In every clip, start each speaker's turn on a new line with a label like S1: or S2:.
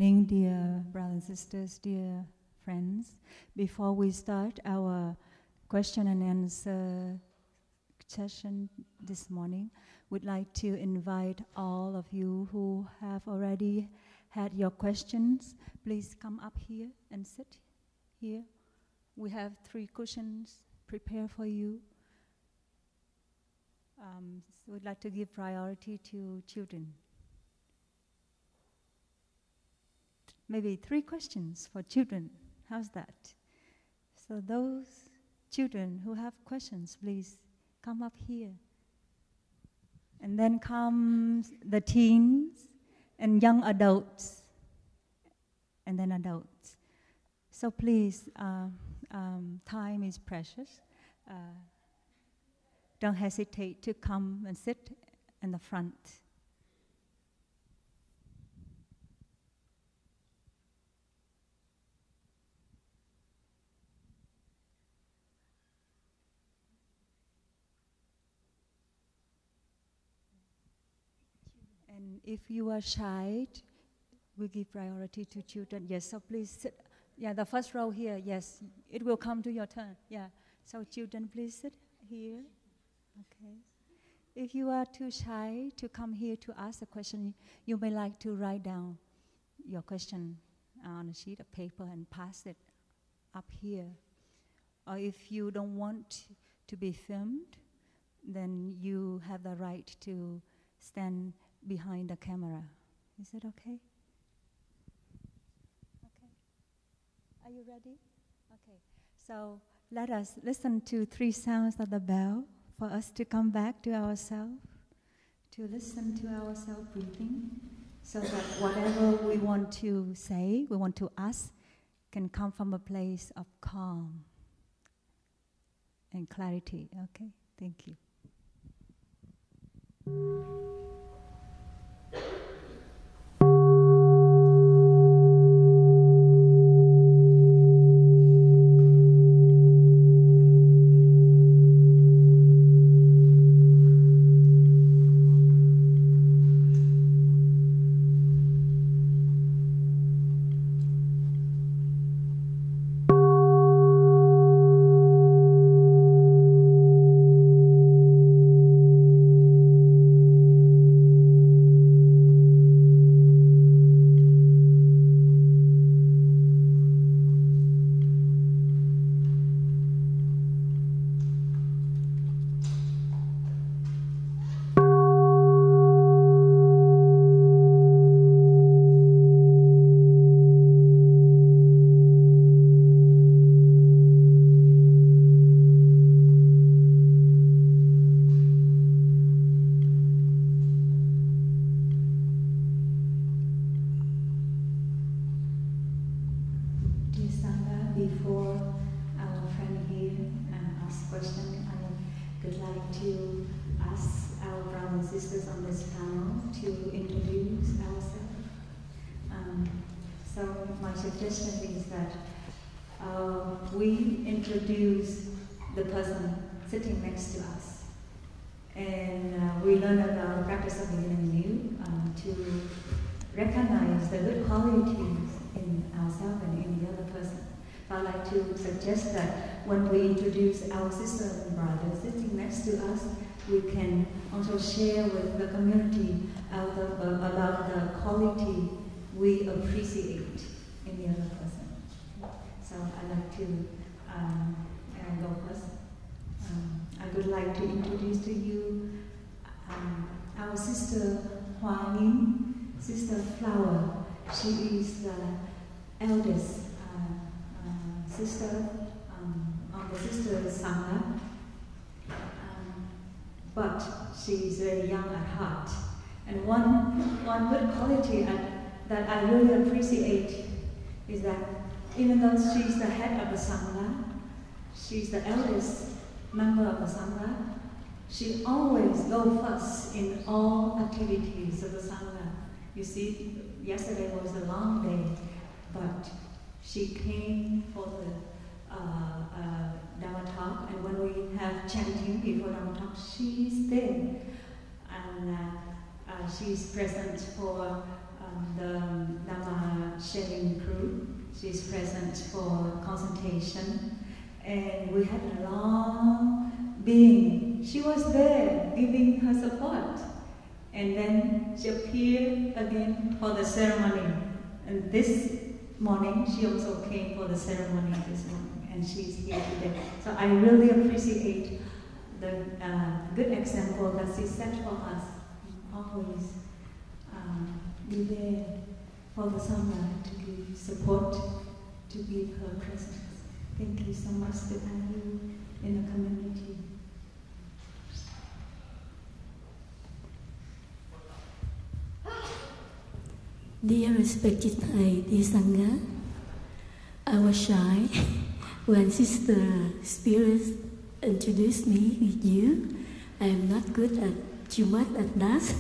S1: Morning, dear brothers and sisters, dear friends. Before we start our question and answer session this morning, we'd like to invite all of you who have already had your questions. Please come up here and sit here. We have 3 cushions prepared for you. So we'd like to give priority to children. Maybe 3 questions for children. How's that? So those children who have questions, please come up here. And then comes the teens and young adults, and then adults. So please, time is precious. Don't hesitate to come and sit in the front. And if you are shy, we give priority to children. Yes, so please sit. Yeah, the first row here, yes. It will come to your turn. Yeah, so children, please sit here. Okay. If you are too shy to come here to ask a question, you may like to write down your question on a sheet of paper and pass it up here. Or if you don't want to be filmed, then you have the right to stand behind the camera. Is that okay? Okay. Are you ready? Okay. So let us listen to 3 sounds of the bell for us to come back to ourselves, to listen to ourselves breathing, so that whatever we want to say, we want to ask, can come from a place of calm and clarity. Okay? Thank you. Before our friend here asks question, I would like to ask our brothers and sisters on this panel to introduce ourselves. So my suggestion is that we introduce the person sitting next to us, and we learn about the practice of being new to recognize the good qualities in ourselves and in the other person. I'd like to suggest that when we introduce our sisters and brothers sitting next to us, we can also share with the community about the quality we appreciate in the other person. So I'd like to go first. I would like to introduce to you our sister Nghiem, Sister Flower. She is the eldest sister of the sister Sangha, but she is very young at heart. And one good quality that I really appreciate is that even though she's the head of the Sangha, she's the eldest member of the Sangha, she always goes first in all activities of the Sangha. You see, yesterday was a long day, but she came for the Dhamma talk, and when we have chanting before Dhamma talk, she's there. And she's present for the Dhamma sharing crew. She's present for consultation. And we had a long being. She was there giving her support. And then she appeared again for the ceremony. And this morning, she also came for the ceremony this morning. And she's here today. So I really appreciate the good example that she set for us. Always be there for the Sangha to give support, to give her presence. Thank you so much to have you in the community.
S2: Dear respected Thầy, dear Sangha, I was shy when Sister Spirit introduced me with you. I am not good at too much at that.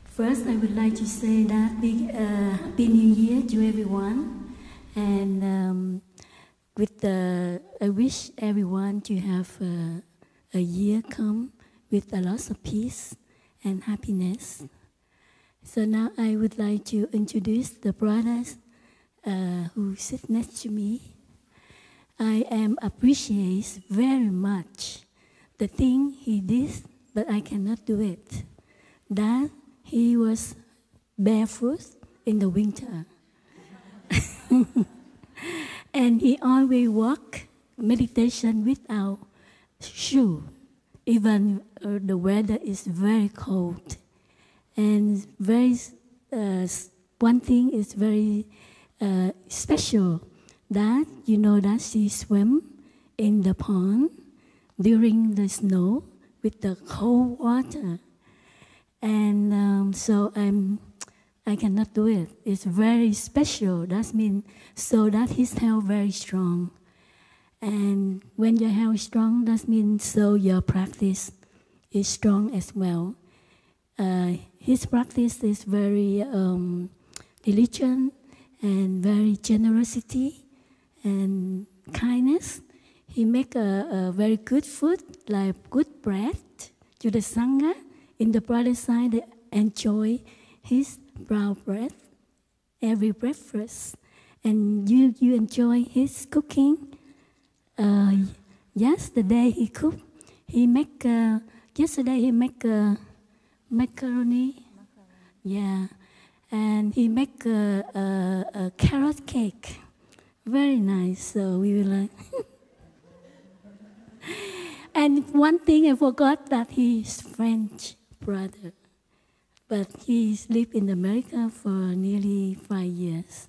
S2: First, I would like to say that Happy New Year to everyone, and I wish everyone to have a year come with a lot of peace and happiness. So now I would like to introduce the brothers who sit next to me. I appreciate very much the thing he did, but I cannot do it. That he was barefoot in the winter. And he always walk meditation without shoe, even the weather is very cold. And one thing is very special, that you know that she swim in the pond during the snow with the cold water. And so I cannot do it. It's very special. That means so that his health very strong. And when your health is strong, that means so your practice is strong as well. His practice is very diligent and very generosity and kindness. He make a very good food, like good bread to the Sangha. In the brother side, they enjoy his brown bread every breakfast. And you enjoy his cooking. Yesterday he cooked. Yesterday he make macaroni. Yeah. And he make a carrot cake. Very nice. So we will like. And one thing I forgot, that he is French brother, but he lived in America for nearly 5 years.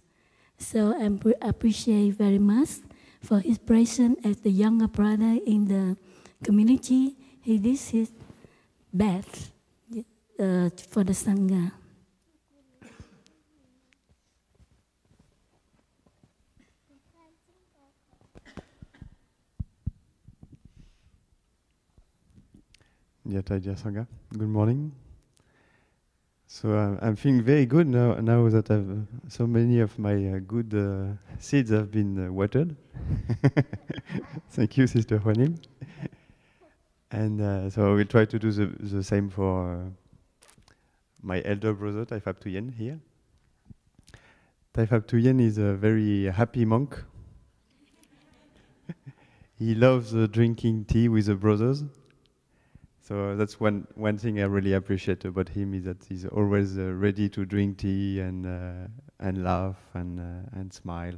S2: So I appreciate very much for his presence as the younger brother in the community. He did his best for the Sangha.
S3: Dear Sangha, good morning. So I'm feeling very good now that so many of my good seeds have been watered. Thank you, Sister Huanim. And so I will try to do the same for my elder brother, Phap Tuyen, here. Phap Tuyen is a very happy monk. He loves drinking tea with the brothers. So that's one thing I really appreciate about him, is that he's always ready to drink tea and laugh and smile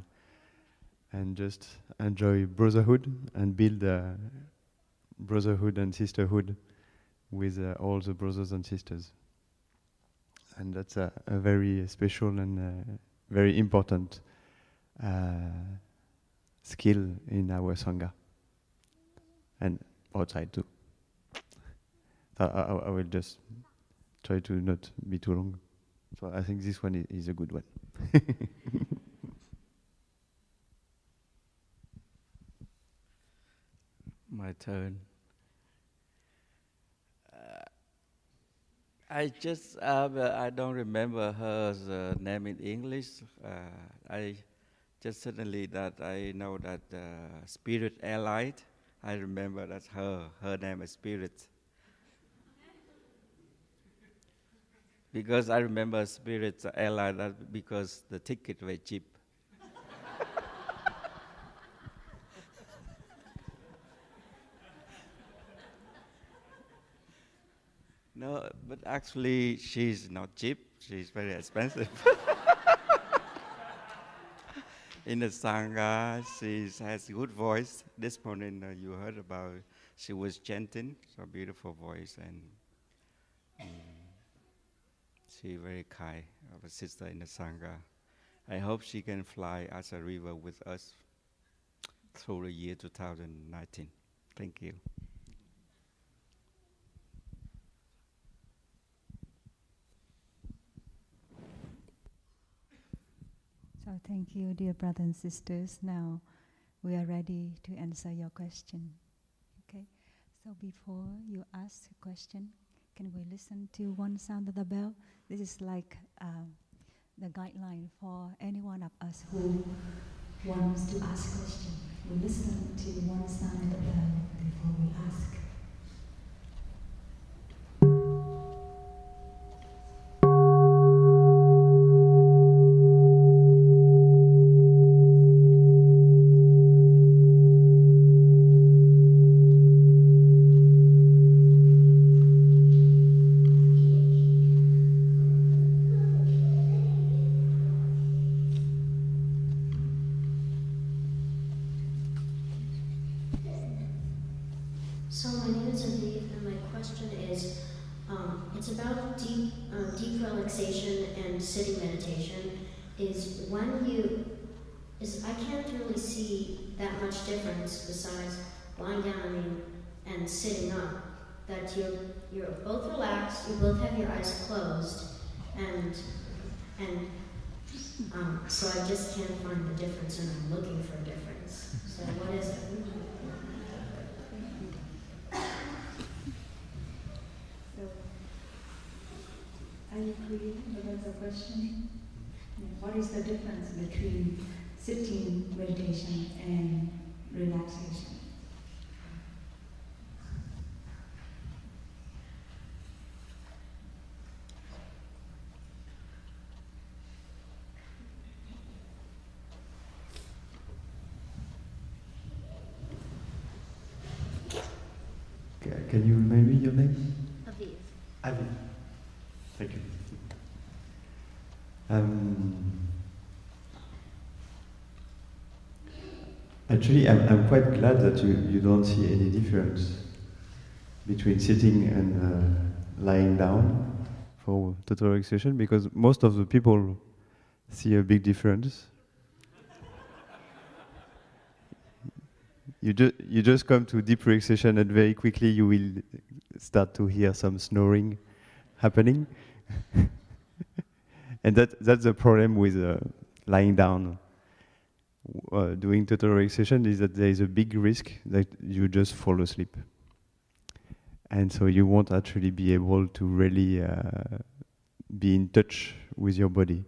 S3: and just enjoy brotherhood and build brotherhood and sisterhood with all the brothers and sisters. And that's a very special and very important skill in our Sangha and outside too. I will just try to not be too long. So I think this one is a good one.
S4: My turn. I don't remember her name in English. I just suddenly that I know that Spirit Airline. I remember that's her. Her name is Spirit. Because I remember Spirit Airline that because the ticket were cheap. No, but actually she's not cheap. She's very expensive. In the Sangha, she has good voice. This morning you heard about, she was chanting, so beautiful voice, and she very kind of a sister in the Sangha. I hope she can fly as a river with us through the year 2019. Thank you.
S1: So thank you, dear brothers and sisters. Now we are ready to answer your question. Okay. So before you ask a question, can we listen to one sound of the bell? This is like the guideline for any one of us who wants to ask a question. We listen to one sound of the bell before we ask.
S5: So my name is Aviv, and my question is, it's about deep relaxation and sitting meditation. I can't really see that much difference besides lying down and sitting up. That you're both relaxed, you both have your eyes closed, and so I just can't find the difference, and I'm looking for a difference. So what is it?
S1: Are you clear about the question? What is the difference between sitting meditation and relaxation?
S3: Can you remind me your name?
S5: Aviv.
S3: Aviv. Thank you. Actually, I'm quite glad that you don't see any difference between sitting and lying down for total relaxation, because most of the people see a big difference. You just come to deep relaxation, and very quickly you will start to hear some snoring happening. And that's the problem with lying down. Doing total relaxation is that there is a big risk that you just fall asleep. And so you won't actually be able to really be in touch with your body.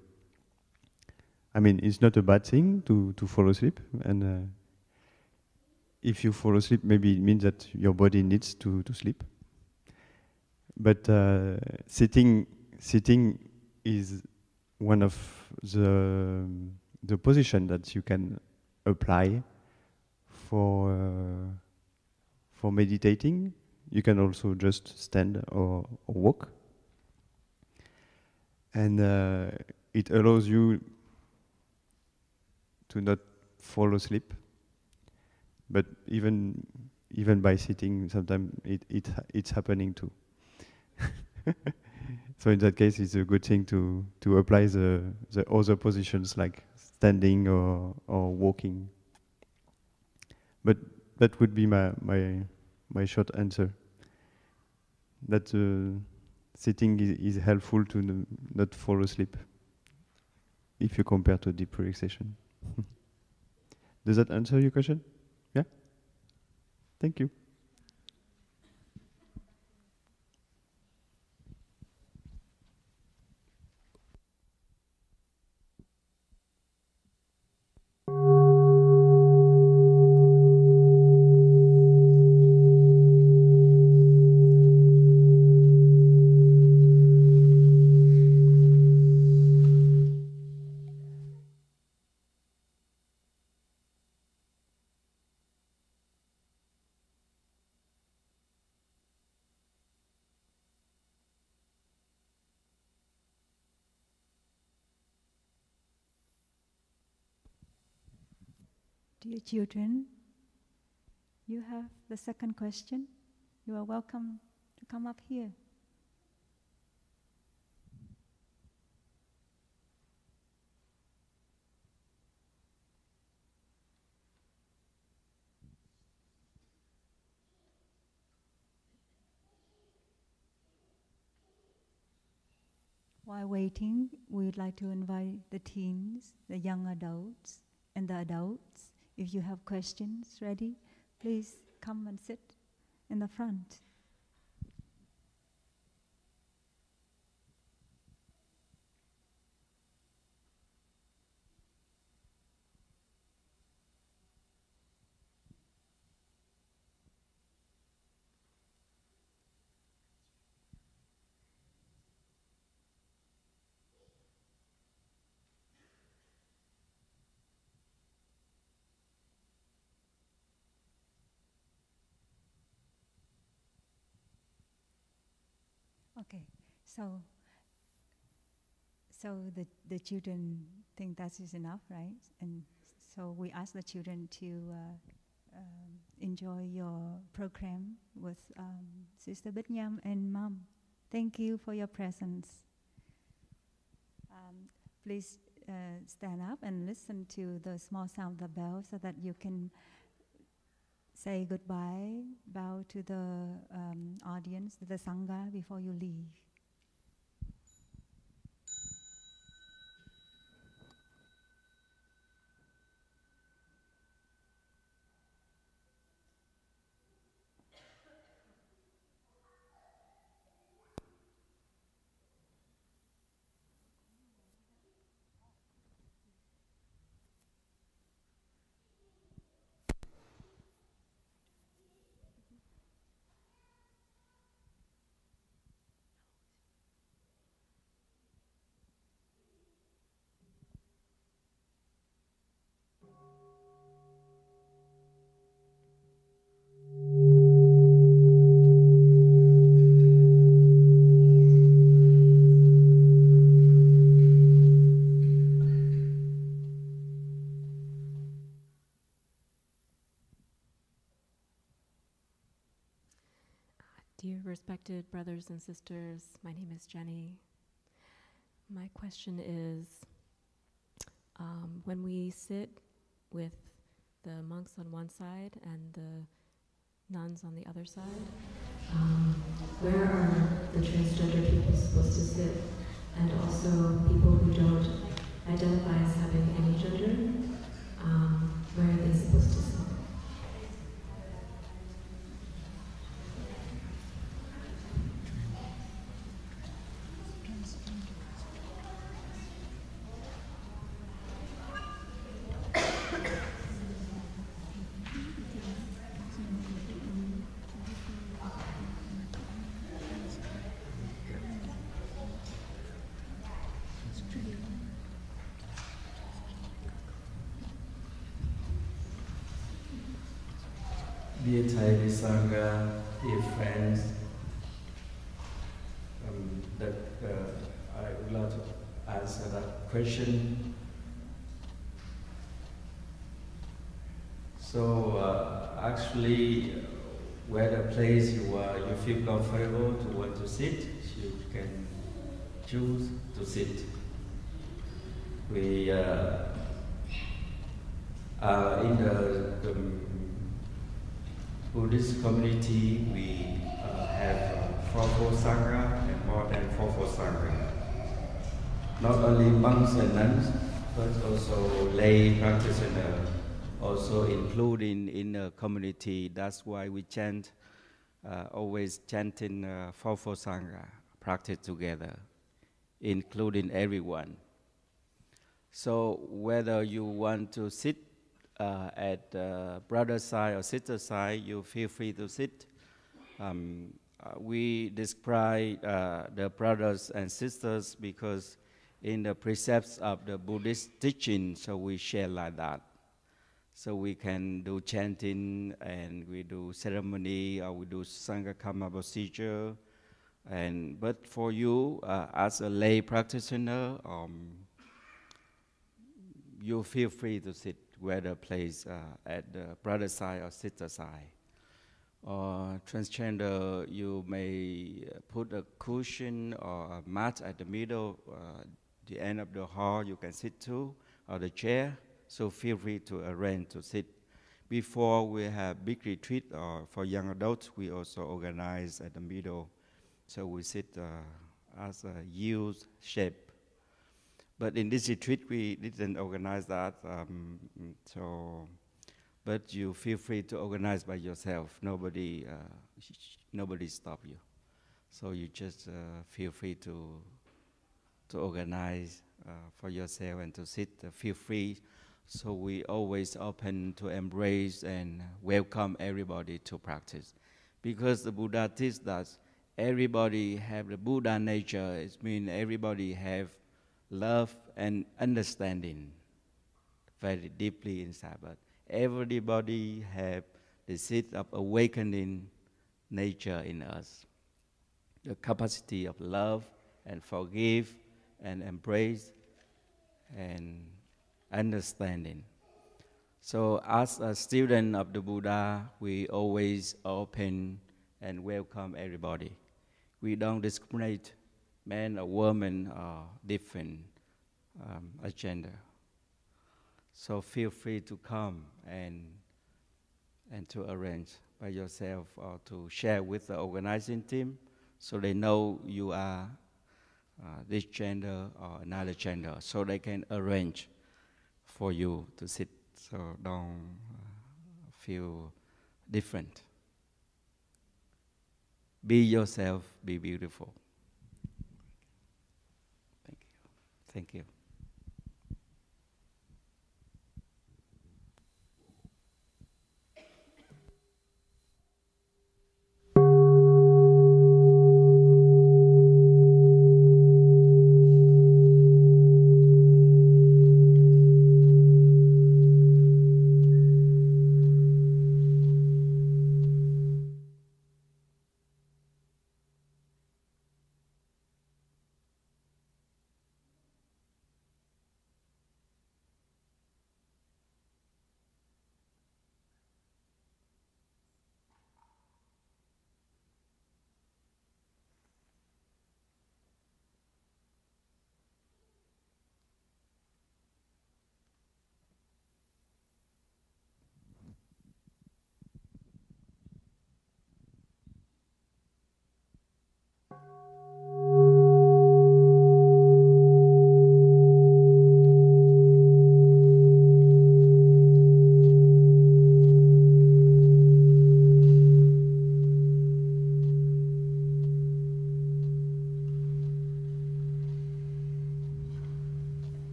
S3: I mean, it's not a bad thing to fall asleep, and if you fall asleep, maybe it means that your body needs to sleep. But sitting is one of the position that you can apply for meditating. You can also just stand or walk, and it allows you to not fall asleep. But even by sitting, sometimes it's happening too. So in that case, it's a good thing to apply the other positions like standing or walking. But that would be my short answer. That sitting is helpful to not fall asleep if you compare to deep relaxation. Does that answer your question? Yeah? Thank you.
S1: Dear children, you have the second question. You are welcome to come up here. While waiting, we'd like to invite the teens, the young adults, and the adults. If you have questions ready, please come and sit in the front. Okay, so the children think that is enough, right? And so we ask the children to enjoy your program with Sister Nghiem and Mom. Thank you for your presence. Please stand up and listen to the small sound of the bell so that you can say goodbye, bow to the audience, to the Sangha before you leave.
S6: Dear respected brothers and sisters, my name is Jenny. My question is, when we sit with the monks on one side and the nuns on the other side, where are the transgender people supposed to sit? And also people who don't identify as having any gender, where are they supposed to sit?
S4: Dear Thai Sangha, dear friends, I would like to answer that question. So actually, where the place you feel comfortable to want to sit, you can choose to sit. We are in the Buddhist community. We have 4 Sangha and more than 4 Sangha. Not only monks and nuns, but also lay practitioners, also including in the community. That's why we chant, always chanting 4 Sangha, practice together, including everyone. So whether you want to sit at brother side or sister side, you feel free to sit. We describe the brothers and sisters because in the precepts of the Buddhist teaching, so we share like that. So we can do chanting and we do ceremony or we do Sangha Karma procedure. But for you, as a lay practitioner, you feel free to sit whether placed at the brother side or sister side. Or transgender, you may put a cushion or a mat at the middle, the end of the hall you can sit to, or the chair, so feel free to arrange to sit. Before we have big retreat or for young adults, we also organize at the middle, so we sit as a U shape. But in this retreat, we didn't organize that, but you feel free to organize by yourself. Nobody stop you. So you just feel free to organize for yourself and to sit, feel free. So we always open to embrace and welcome everybody to practice. Because the Buddha teaches that everybody have the Buddha nature. It means everybody have love and understanding very deeply inside. But everybody have the seed of awakening nature in us. The capacity of love and forgive and embrace and understanding. So as a student of the Buddha, we always open and welcome everybody. We don't discriminate man or woman or different agenda. So feel free to come and to arrange by yourself or to share with the organizing team so they know you are this gender or another gender, so they can arrange for you to sit, so don't feel different. Be yourself, be beautiful. Thank you. Thank you.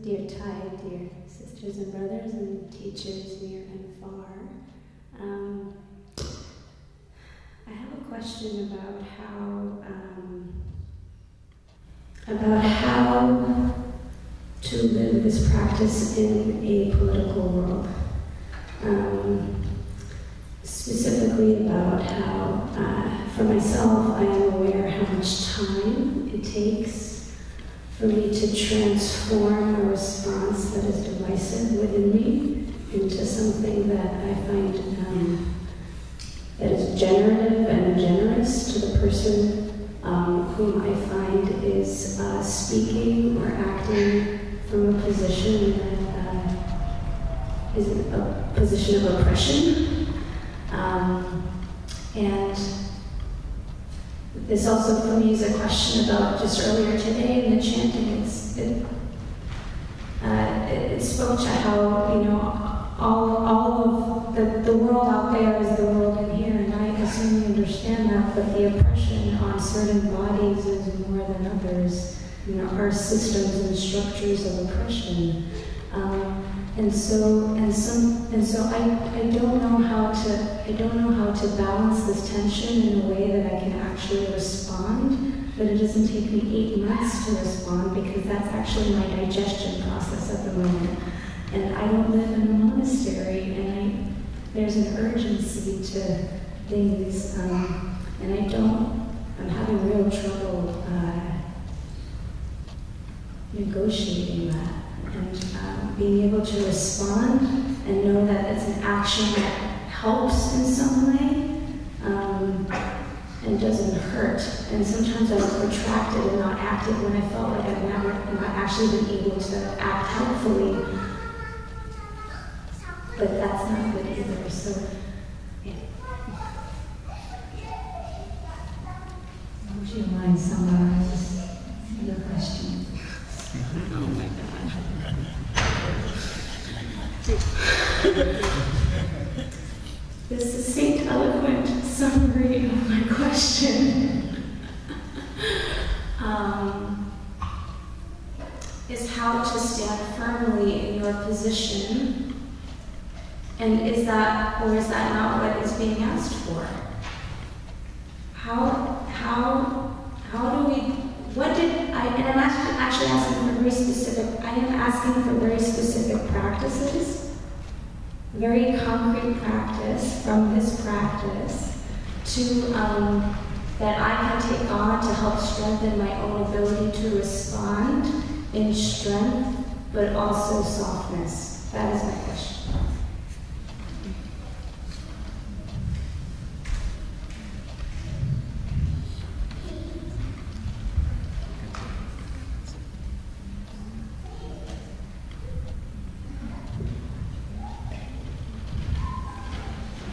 S7: Dear Thai, dear sisters and brothers and teachers near and far, I have a question about how to live this practice in a political world. Specifically about how, for myself, I am aware how much time it takes for me to transform a response that is divisive within me into something that I find that is generative and generous to the person whom I find is speaking or acting from a position that is a position of oppression. And this also for me is a question about just earlier today in the chanting. It spoke to how, you know, all of the world out there is the world in here, and I assume you understand that, but the oppression on certain bodies is more than others. You know, our systems and structures of oppression. And so I don't know how to balance this tension in a way that I can actually respond, but it doesn't take me 8 months to respond because that's actually my digestion process at the moment. And I don't live in a monastery, and there's an urgency to things, and I'm having real trouble negotiating that and being able to respond and know that it's an action that helps in some way and doesn't hurt. And sometimes I've retracted and not acted when I felt like I've not actually been able to act helpfully. But that's not good either, so yeah.
S1: Would you mind summarize your question?
S2: Oh my God.
S7: The succinct, eloquent summary of my question is how to stand firmly in your position, and is that not what is being asked for? How do we? What did I? And I'm actually asking for very specific. I am asking for very specific practices. Very concrete practice from this practice to that I can take on to help strengthen my own ability to respond in strength, but also softness. That is my question.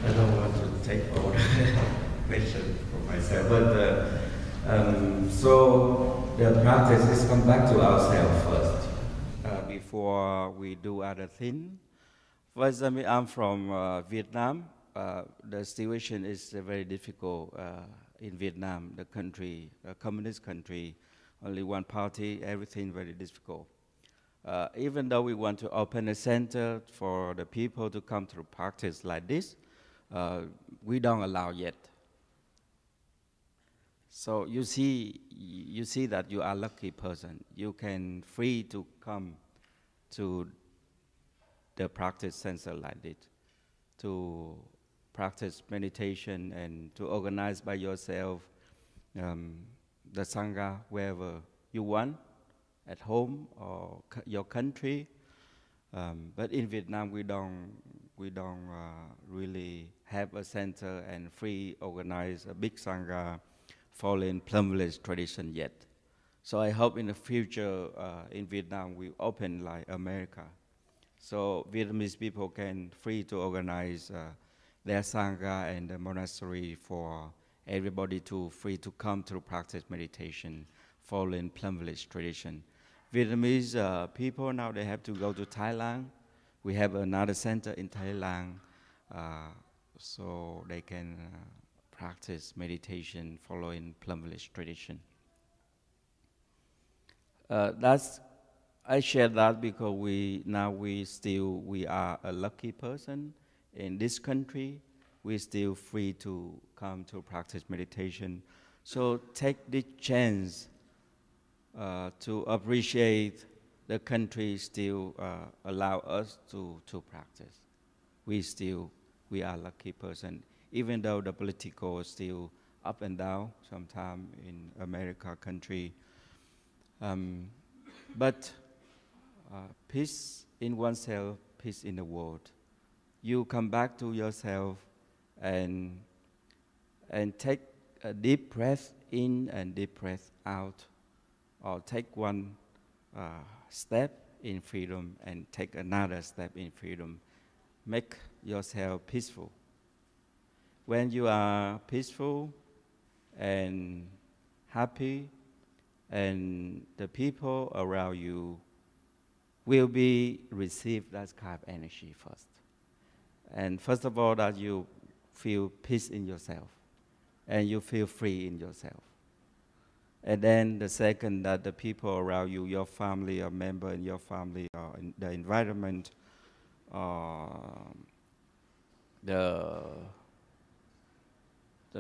S4: I don't want to take all the question for myself, but so the practice is come back to ourselves first before we do other things. First, I mean, I'm from Vietnam. The situation is very difficult in Vietnam, the country, a communist country, only one party, everything very difficult. Even though we want to open a center for the people to come to practice like this, we don't allow yet. So you see that you are a lucky person. You can free to come to the practice center like this, to practice meditation and to organize by yourself the Sangha wherever you want, at home or your country. But in Vietnam, we don't really have a center and free organize a big Sangha following Plum village tradition yet. So I hope in the future in Vietnam we open like America. So Vietnamese people can free to organize their Sangha and the monastery for everybody to free to come to practice meditation following Plum village tradition. Vietnamese people now they have to go to Thailand. We have another center in Thailand, so they can practice meditation following Plum village tradition. I share that because we are a lucky person in this country. We're still free to come to practice meditation. So take the chance to appreciate the country still allow us to practice. We are lucky person, even though the political is still up and down sometimes in America country. But peace in oneself, peace in the world. You come back to yourself and take a deep breath in and deep breath out, or take one step in freedom and take another step in freedom. Make yourself peaceful. When you are peaceful and happy, and the people around you will be receive that kind of energy first. And first of all, that you feel peace in yourself, and you feel free in yourself. And then the second, that the people around you, your family, a member in your family, or in the environment, the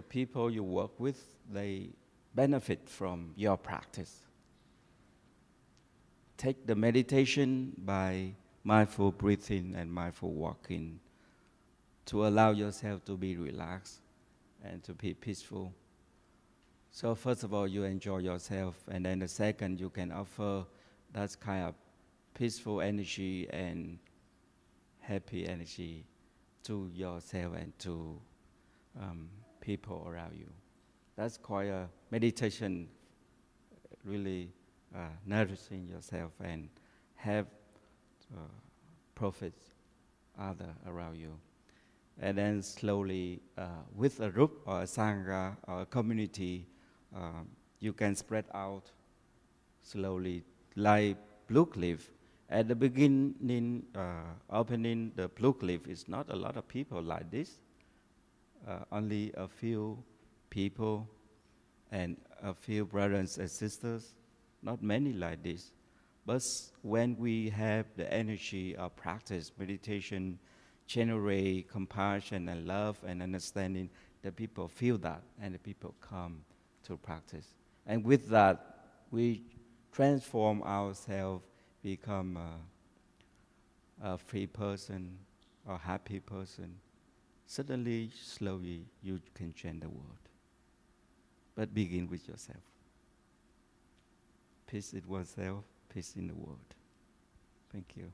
S4: people you work with, they benefit from your practice. Take the meditation by mindful breathing and mindful walking to allow yourself to be relaxed and to be peaceful. So first of all, you enjoy yourself, and then the second, you can offer That's kind of peaceful energy and happy energy to yourself and to people around you. That's quite a meditation, really nourishing yourself and have profits other around you. And then slowly, with a group or a sangha or a community, you can spread out slowly like blue leaf. At the beginning, opening the blue leaf is not a lot of people like this. Only a few people and a few brothers and sisters, not many like this. But when we have the energy of practice, meditation, generate compassion and love and understanding, the people feel that and the people come to practice. And with that, we transform ourselves, become a free person or happy person. Suddenly, slowly, you can change the world. But begin with yourself. Peace in oneself, peace in the world. Thank you.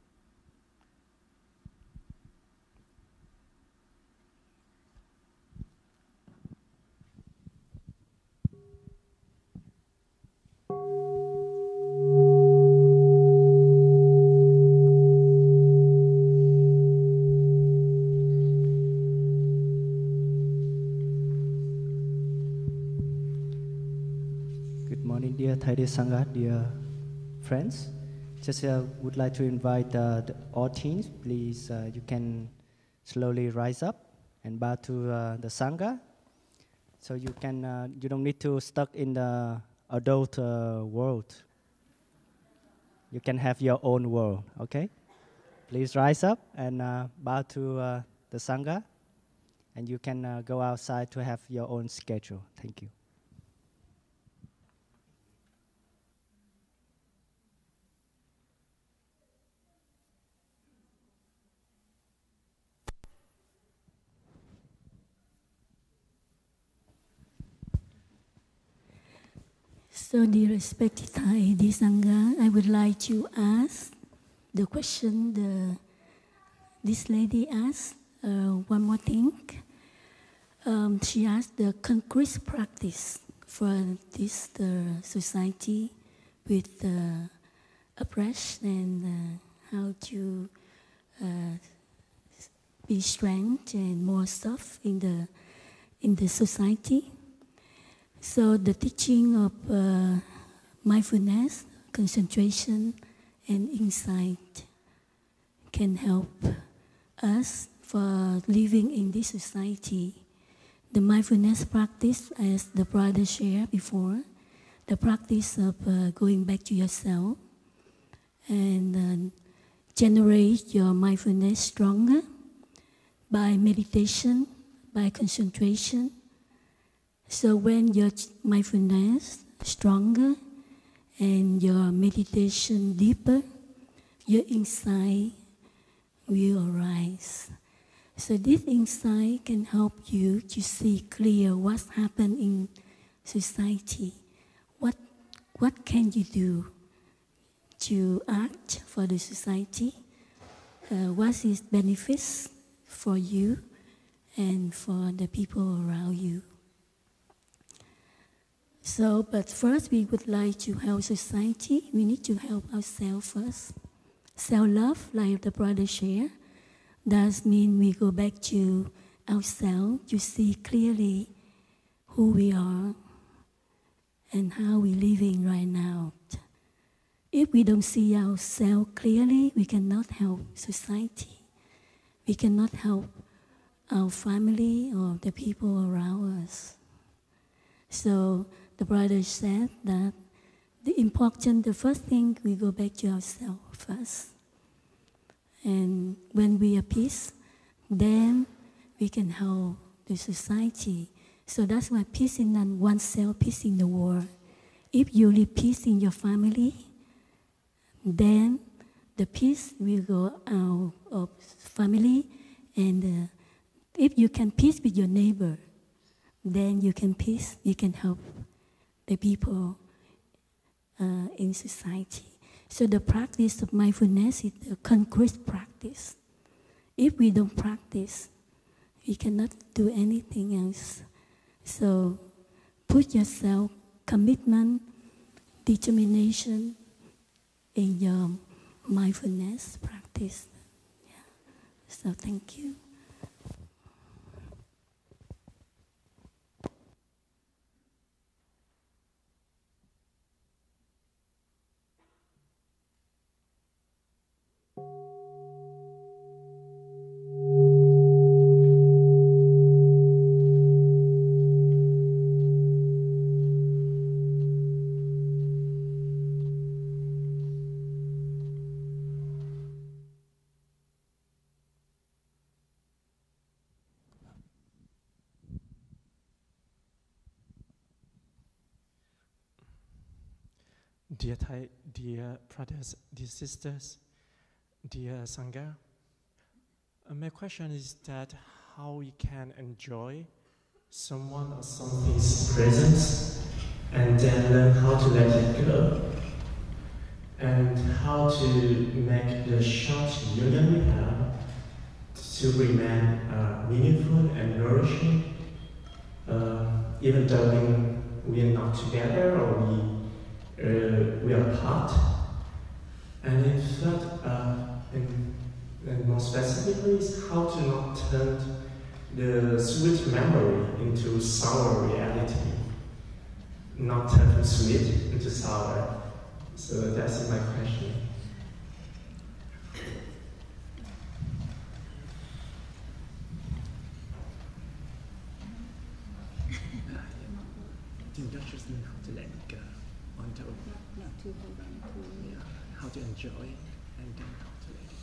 S8: Dear Thai Sangha, dear friends, just would like to invite all teens, please, you can slowly rise up and bow to the Sangha. So you can, you don't need to stuck in the adult world. You can have your own world, okay? Please rise up and bow to the Sangha, and you can go outside to have your own schedule. Thank you.
S2: So, dear respected Thai Sangha, I would like to ask the question this lady asked, one more thing. She asked the concrete practice for this society with oppression and how to be strength and more stuff in the society. So the teaching of mindfulness, concentration, and insight can help us for living in this society. The mindfulness practice, as the brother shared before, the practice of going back to yourself and generate your mindfulness stronger by meditation, by concentration. So when your mindfulness stronger and your meditation deeper, your insight will arise. So this insight can help you to see clear what's happened in society. What can you do to act for the society? What is benefits for you and for the people around you? So, but first we would like to help society. We need to help ourselves first. Self-love, like the brother shared, does mean we go back to ourselves to see clearly who we are and how we're living right now. If we don't see ourselves clearly, we cannot help society. We cannot help our family or the people around us. So the brother said that the first thing, we go back to ourselves first. And when we are peace, then we can help the society. So that's why peace in oneself, peace in the world. If you live peace in your family, then the peace will go out of family. And if you can peace with your neighbor, then you can help the people in society. So the practice of mindfulness is a concrete practice. If we don't practice, we cannot do anything else. So put yourself, commitment, determination in your mindfulness practice. Yeah. So thank you.
S9: Dear brothers, dear sisters, dear Sangha, my question is that how we can enjoy someone or something's presence and then learn how to let it go, and how to make the short union we have to remain meaningful and nourishing, even though we are not together or we are apart. And in fact, and more specifically, is how to not turn the sweet memory into sour reality, not turn from sweet into sour. So that's my question.
S10: Just know how to let it go, not to hold on to. Yeah, how to enjoy and then how to let it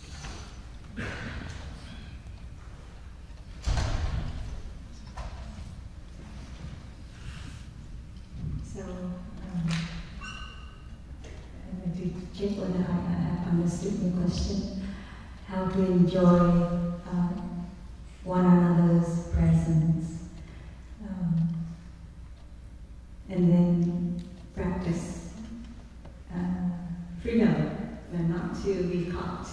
S10: go.
S1: So, to check whether I have understood the question, how to enjoy one another's presence. And then practice freedom, and not to be caught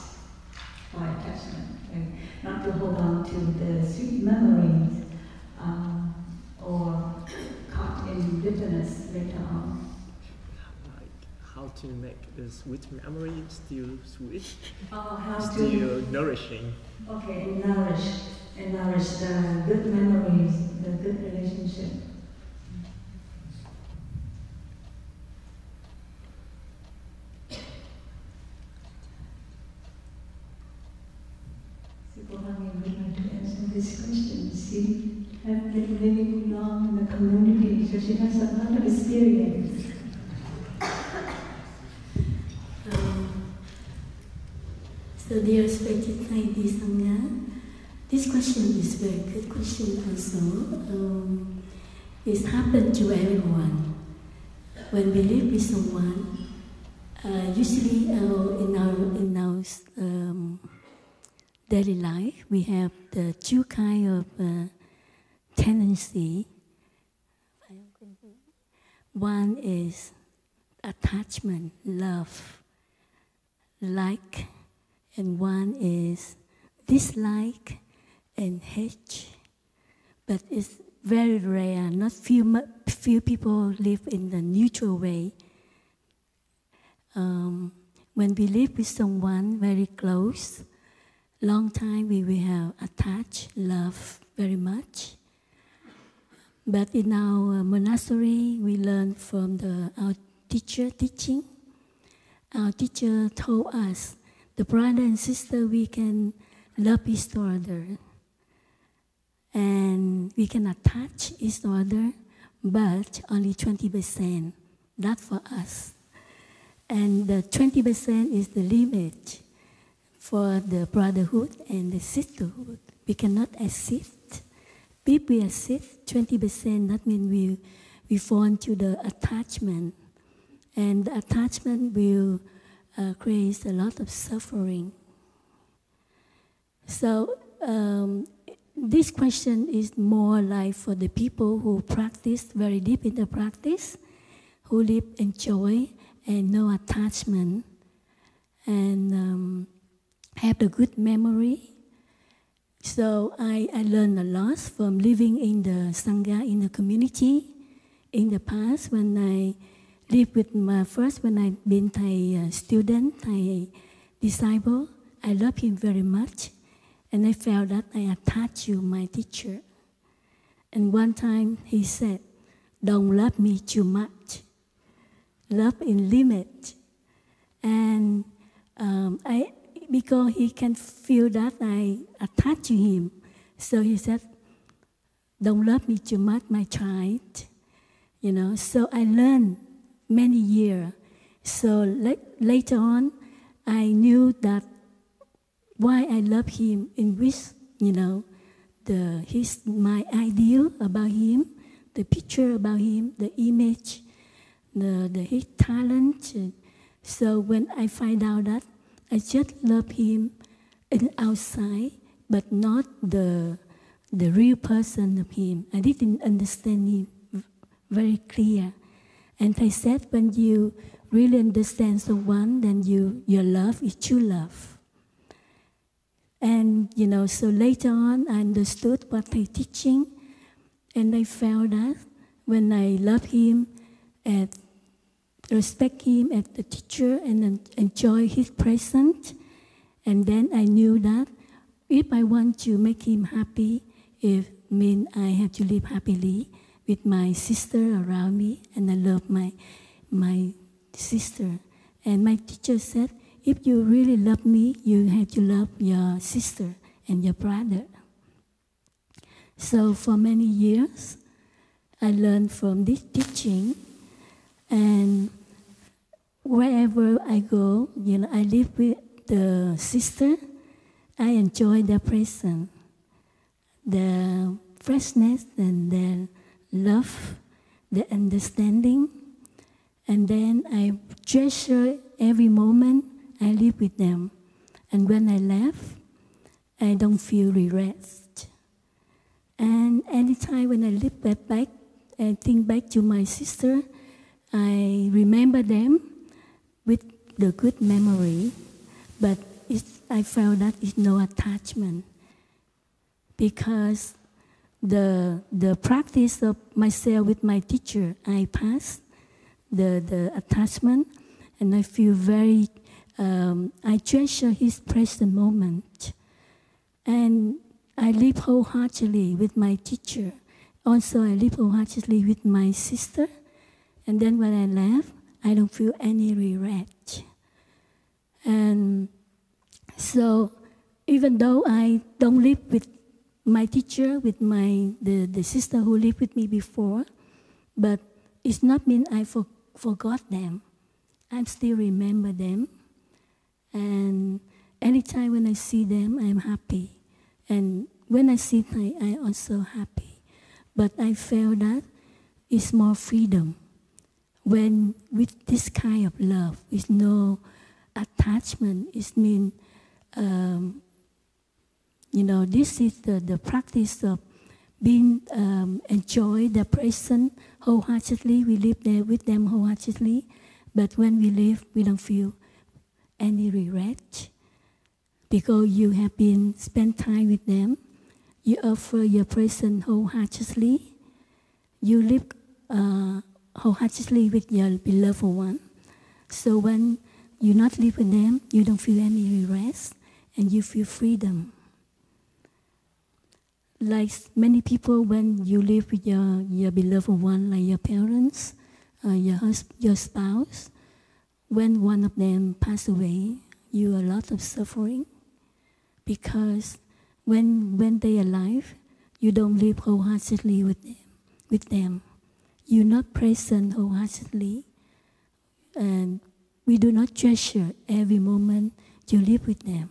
S1: by attachment, and not to hold on to the sweet memories or caught in bitterness later on.
S10: Like how to make the sweet memory still sweet,
S1: Still
S10: nourishing.
S1: Okay, and nourish the good memories, the good relationship. Would like to answer this question. She has been living long in the community, so she has a lot of experience.
S2: So dear respected lady Sangha, this question is a very good question also. It happens to everyone. When we live with someone, usually in our daily life, we have the two kind of tendency. One is attachment, love, like, and one is dislike and hate. But it's very rare. Not few people live in the neutral way. When we live with someone very close, long time we will have attached, love very much. But in our monastery, we learn from our teacher teaching. Our teacher told us, the brother and sister, we can love each other. And we can attach each other, but only 20%. That's for us. And the 20% is the limit for the brotherhood and the sisterhood. We cannot assist. If we assist 20%, that means we fall into the attachment. And the attachment will create a lot of suffering. So this question is more like for the people who practice very deep in the practice, who live in joy and no attachment. and have a good memory. So I learned a lot from living in the Sangha, in the community. In the past, when I lived with when I've been Thai student, Thai disciple, I love him very much. And I felt that I attached to my teacher. And one time he said, "Don't love me too much. Love in limit." And because he can feel that I attached to him, so he said, "Don't love me too much, my child." You know, so I learned many years. So later on, I knew that why I love him, in which, you know, my ideal about him, the picture about him, the image, his talent. So when I find out that, I just love him outside, but not the real person of him. I didn't understand him very clear. And I said, when you really understand someone, then your love is true love. And, you know, so later on, I understood what they're teaching, and I felt that when I love him and respect him as the teacher and enjoy his presence, and then I knew that if I want to make him happy, it means I have to live happily with my sister around me, and I love my sister. And my teacher said, if you really love me, you have to love your sister and your brother. So for many years, I learned from this teaching, and wherever I go, you know, I live with the sister. I enjoy their presence, their freshness, and their love, their understanding, and then I treasure every moment I live with them. And when I left, I don't feel regret. And anytime when I look back and think back to my sister, I remember them with the good memory, but I felt that it's no attachment, because the practice of myself with my teacher, I passed the attachment, and I feel very, I treasure his present moment. And I live wholeheartedly with my teacher. Also, I live wholeheartedly with my sister. And then when I left, I don't feel any regret. And so, even though I don't live with my teacher, with the sister who lived with me before, but it's not mean I forgot them. I still remember them. And anytime when I see them, I'm happy. And when I see them, I'm also happy. But I felt that it's more freedom. When with this kind of love, it's no attachment. It means, you know, this is the practice of being, enjoy the present wholeheartedly. We live there with them wholeheartedly. But when we live, we don't feel any regret, because you have been spent time with them. You offer your presence wholeheartedly. You live wholeheartedly with your beloved one. So when you not live with them, you don't feel any regret, and you feel freedom. Like many people, when you live with your beloved one, like your parents, your spouse, when one of them pass away, you a lot of suffering, because when they are alive, you don't live wholeheartedly with them. You're not present wholeheartedly, and we do not treasure every moment you live with them.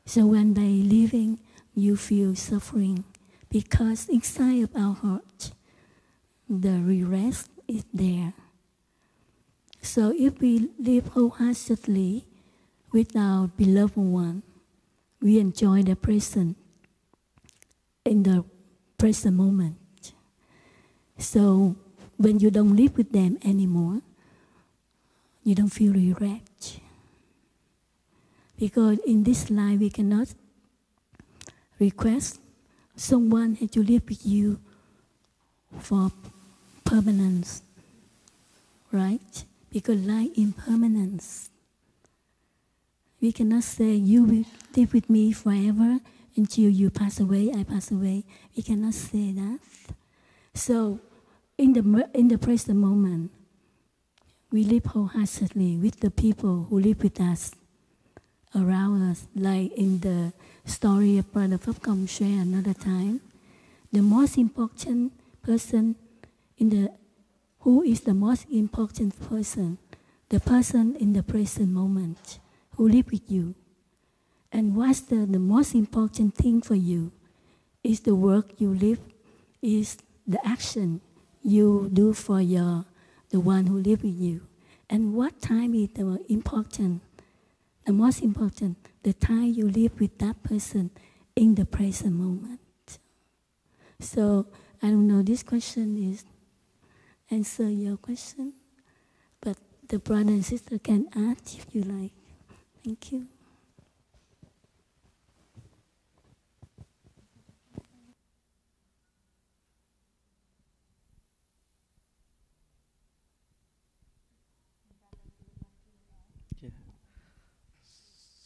S2: So when they leaving, you feel suffering, because inside of our heart, the regret is there. So if we live wholeheartedly with our beloved one, we enjoy the present in the present moment. So when you don't live with them anymore, you don't feel regret. Because in this life we cannot request someone to live with you for permanence, right? Because life impermanence. We cannot say you will live with me forever until you pass away, I pass away. We cannot say that. So in the present moment, we live wholeheartedly with the people who live with us, around us, like in the story of Brother Phap shared another time. The most important person who is the most important person? The person in the present moment who live with you. And what's the most important thing for you? Is the work you live, is the action you do for the one who live with you. And what time is the most important, the time you live with that person in the present moment. So I don't know, this question is answer your question, but the brother and sister can add if you like. Thank you.
S4: Yeah.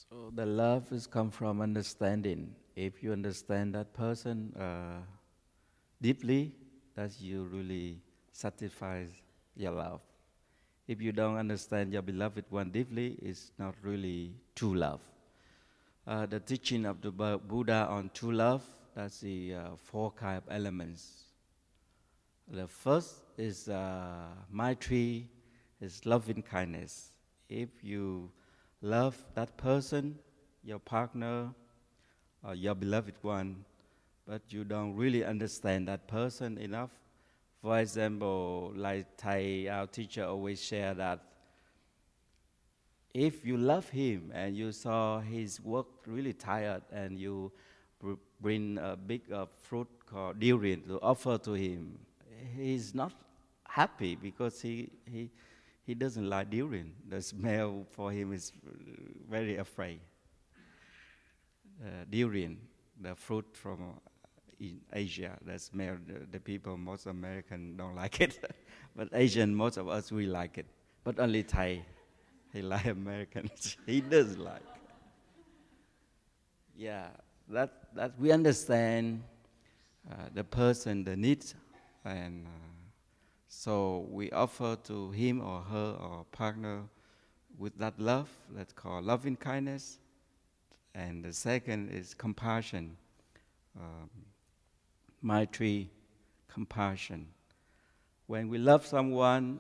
S4: So the love is come from understanding. If you understand that person deeply, that you really satisfies your love. If you don't understand your beloved one deeply, it's not really true love. The teaching of the Buddha on true love, that's the four kind of elements. The first is Maitri, is loving kindness. If you love that person, your partner, or your beloved one, but you don't really understand that person enough. For example, like Thai, our teacher always share that if you love him and you saw his work really tired and you bring a big fruit called durian to offer to him, he's not happy because he doesn't like durian. The smell for him is very afraid. Durian, the fruit from in Asia, the smell, the people, most American don't like it. But Asian, most of us, we like it. But only Thai, he like Americans. He does like. Yeah, that we understand the person, the needs, and so we offer to him or her or partner with that love, that's called loving kindness. And the second is compassion, Maitri, compassion. When we love someone,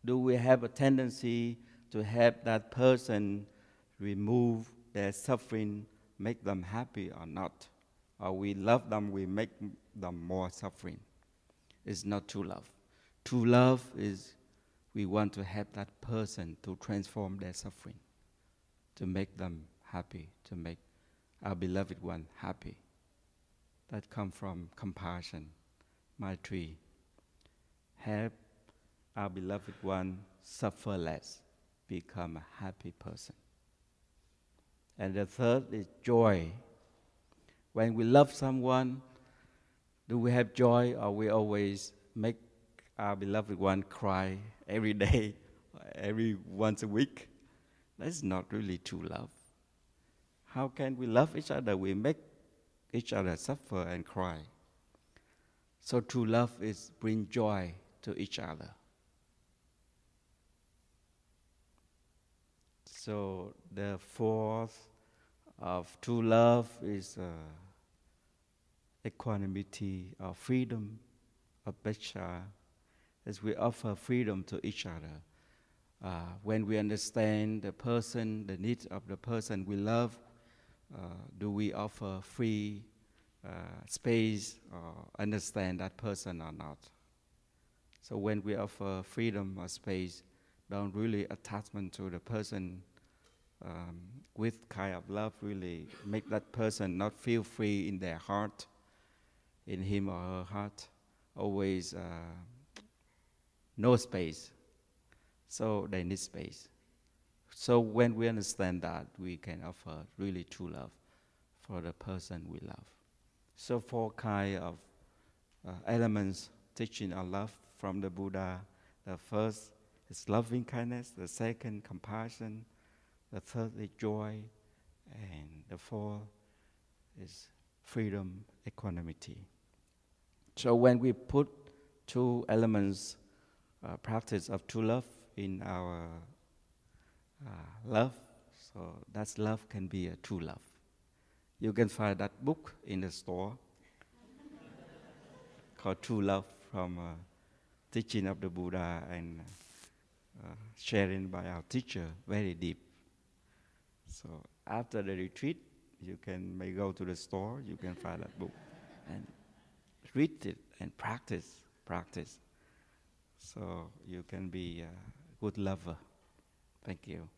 S4: do we have a tendency to help that person remove their suffering, make them happy or not? Or we love them, we make them more suffering? It's not true love. True love is we want to help that person to transform their suffering, to make them happy, to make our beloved one happy. That comes from compassion, Maitri. Help our beloved one suffer less, become a happy person. And the third is joy. When we love someone, do we have joy, or we always make our beloved one cry every day, every once a week? That's not really true love. How can we love each other? We make each other suffer and cry. So true love is bring joy to each other. So the fourth of true love is equanimity or freedom of Bechara, as we offer freedom to each other. When we understand the person, the needs of the person we love, do we offer free space or understand that person or not? So when we offer freedom or space, don't really attachment to the person with kind of love, really make that person not feel free in their heart, in him or her heart, always no space. So they need space. So when we understand that, we can offer really true love for the person we love. So 4 kind of elements teaching our love from the Buddha. The first is loving kindness, the second compassion, the third is joy, and the fourth is freedom, equanimity. So when we put 2 elements, practice of true love in our love, so that love can be a true love. You can find that book in the store called True Love from teaching of the Buddha and sharing by our teacher, very deep. So after the retreat, you may go to the store, you can find that book and read it and practice. So you can be a good lover. Thank you.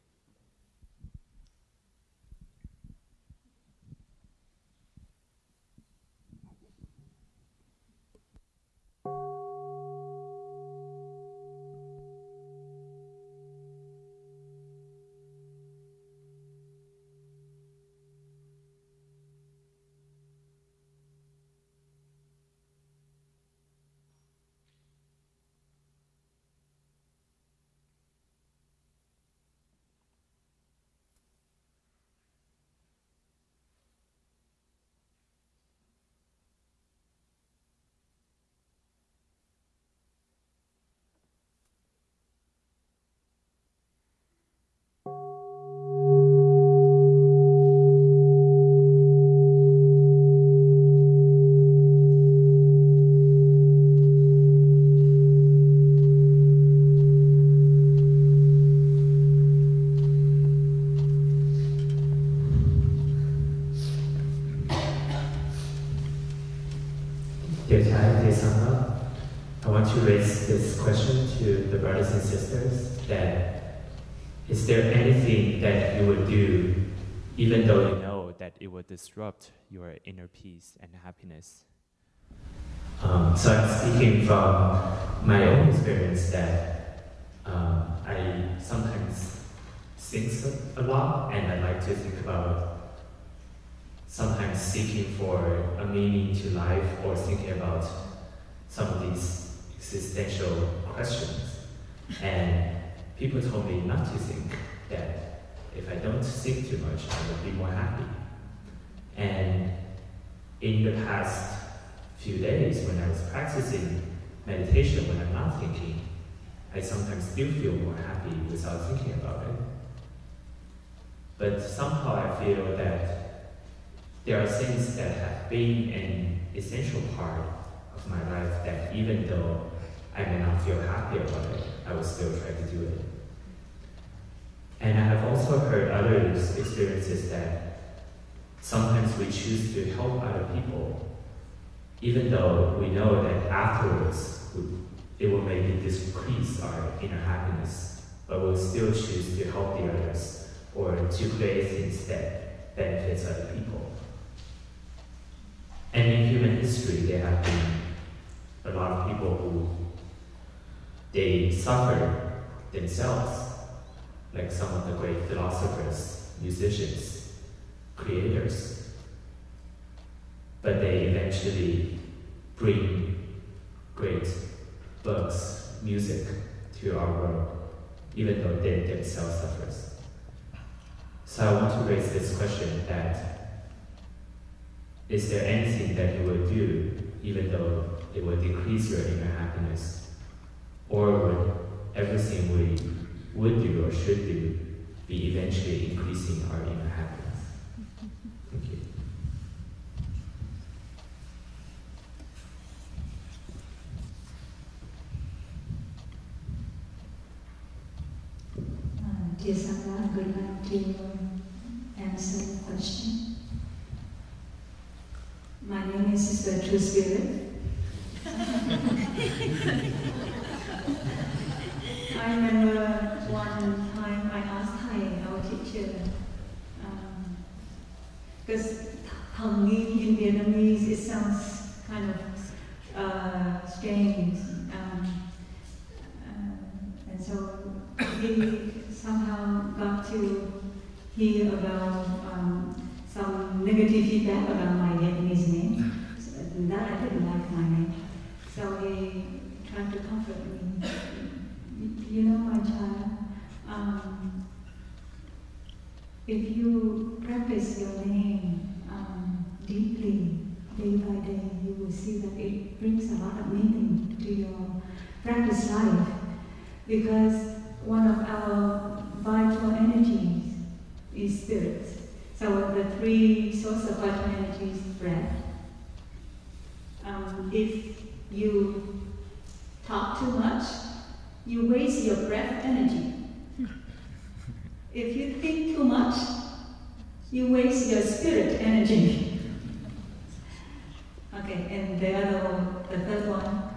S11: I want to raise this question to the brothers and sisters, that is there anything that you would do even though you know that it would disrupt your inner peace and happiness? So I'm speaking from my own experience that I sometimes think a lot, and I like to think about sometimes seeking for a meaning to life or thinking about some of these existential questions. And people told me not to think, that if I don't think too much, I will be more happy. And in the past few days, when I was practicing meditation, when I'm not thinking, I sometimes do feel more happy without thinking about it. But somehow I feel that there are things that have been an essential part of my life that even though I may not feel happy about it, I will still try to do it. And I have also heard others' experiences that sometimes we choose to help other people, even though we know that afterwards it will maybe decrease our inner happiness, but we'll still choose to help the others or to create things that benefits other people. And in human history, there have been a lot of people who they suffer themselves, like some of the great philosophers, musicians, creators. But they eventually bring great books, music to our world, even though they themselves suffer. So I want to raise this question that, is there anything that you would do even though it would decrease your inner happiness? Or would everything we would do or should do be eventually increasing our inner happiness? Thank you.
S1: Dear Sangha, I would like to answer the question. My name is Sister True Spirit. I remember one time I asked Thai, our teacher, because Nghiem in Vietnamese, it sounds kind of strange. And so he somehow got to hear about some negative feedback about my Vietnamese name. So that I didn't like my name. So he tried to comfort me. You know, my child, if you practice your name deeply, day by day, you will see that it brings a lot of meaning to your practice life. Because one of our vital energies is spirit. So the three sources of vital energies: breath. If you talk too much, you waste your breath energy. If you think too much, you waste your spirit energy. Okay, and the third one,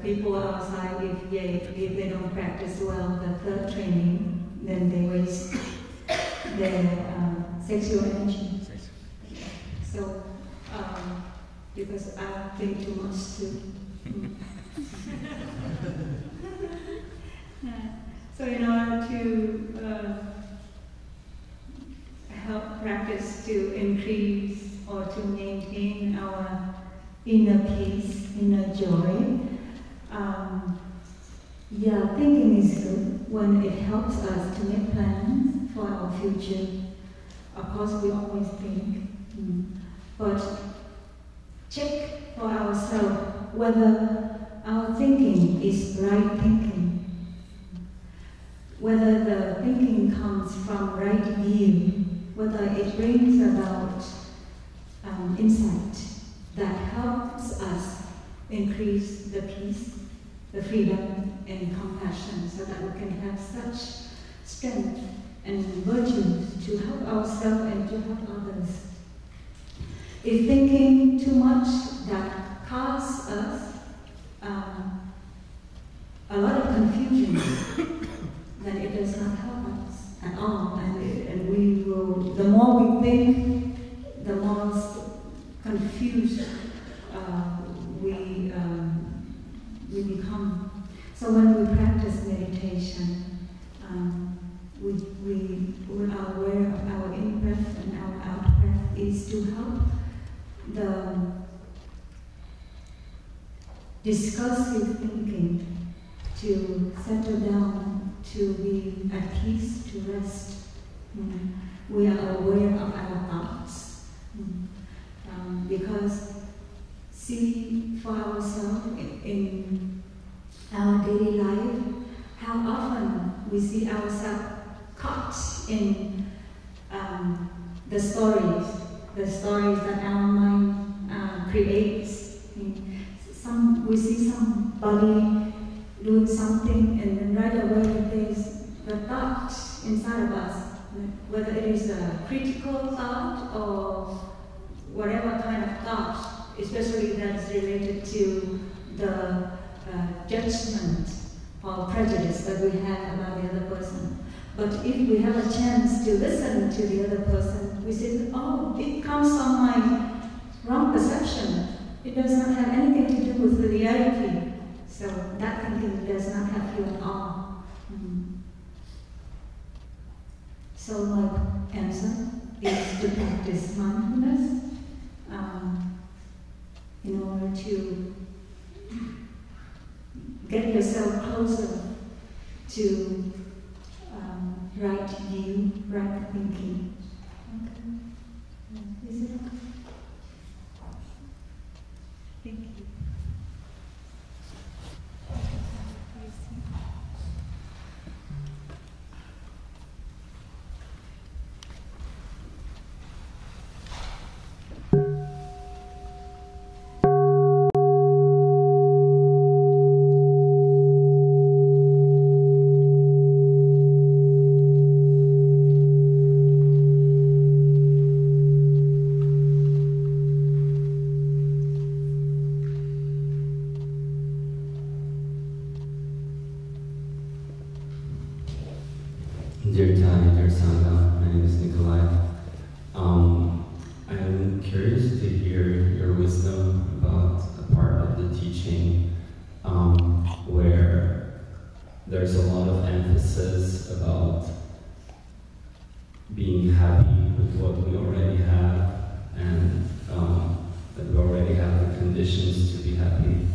S1: people outside, if they don't practice well the third training, then they waste their sexual energy. So, because I think too much too. So in order to help practice to increase or to maintain our inner peace, inner joy, thinking is good when it helps us to make plans for our future. Of course, we always think, but check for ourselves whether our thinking is right thinking, whether the thinking comes from right view, whether it brings about insight that helps us increase the peace, the freedom, and compassion, so that we can have such strength and virtues to help ourselves and to help others. If thinking too much that causes us a lot of confusion, then it does not help us at all. And we will, the more we think, the more confused we become. So when we practice meditation, we are aware of our in-breath and our out-breath is to help the discursive thinking to settle down, to be at peace, to rest. We are aware of our thoughts. Because see for ourselves in our daily life, how often we see ourselves caught in the stories that our mind creates. We see somebody doing something, and then right away there's the thought inside of us, whether it is a critical thought or whatever kind of thought, especially that's related to the judgment or prejudice that we have about the other person. But if we have a chance to listen to the other person, we say, oh, it comes from my wrong perception. It does not have anything to do with the reality. So that thinking does not have you at all. So my answer is to practice mindfulness in order to get yourself closer to right view, right thinking. Okay. Is it? Thank you.
S12: Dear Thai, dear Sangha, my name is Nikolai. I'm curious to hear your wisdom about a part of the teaching where there's a lot of emphasis about being happy with what we already have, and that we already have the conditions to be happy.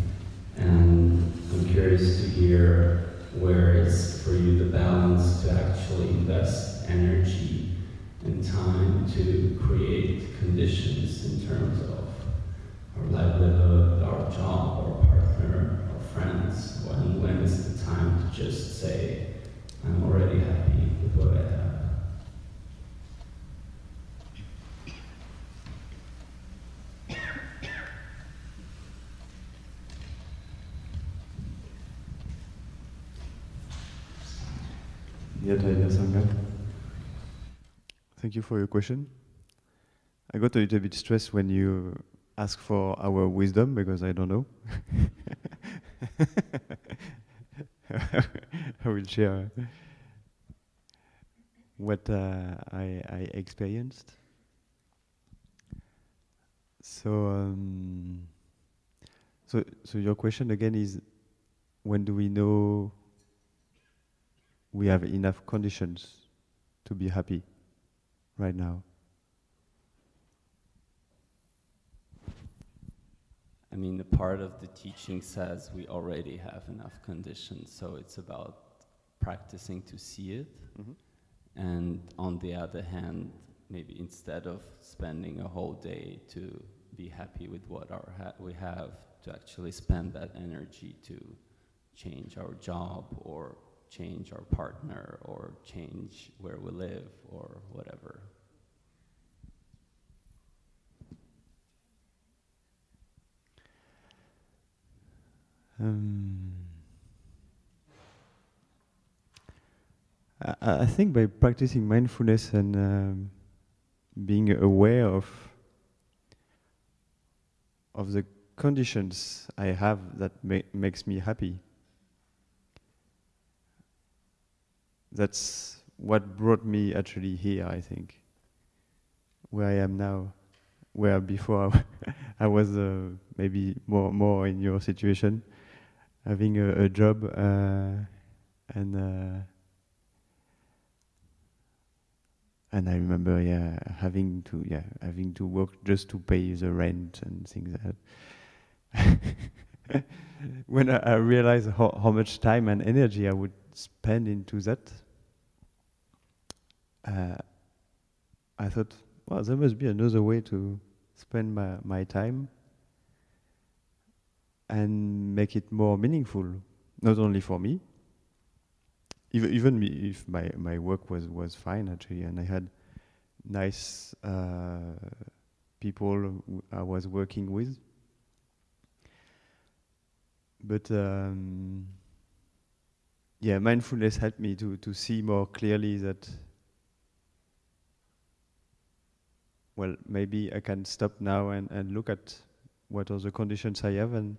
S12: And I'm curious to hear where is for you the balance to actually invest energy and time to create conditions in terms of our livelihood, our job, our partner, our friends. When is the time to just say, I'm already happy with what I have?
S3: Thank you for your question. I got a little bit stressed when you ask for our wisdom, because I don't know. I will share what I experienced. So your question again is, when do we know we have enough conditions to be happy right now?
S12: I mean, the part of the teaching says we already have enough conditions, so it's about practicing to see it.
S3: Mm-hmm.
S12: And on the other hand, maybe instead of spending a whole day to be happy with what we have, to actually spend that energy to change our job, or change our partner, or change where we live, or whatever.
S3: I think by practicing mindfulness and being aware of the conditions I have that makes me happy, that's what brought me actually here, I think, where I am now. Where before I was maybe more in your situation, having a job and I remember having to work just to pay the rent and things like that. When I realized how much time and energy I would spend into that, I thought, well, there must be another way to spend my time and make it more meaningful, not only for me. Even me, if my work was fine actually, and I had nice people I was working with, but mindfulness helped me to see more clearly that, well, maybe I can stop now and look at what are the conditions I have, and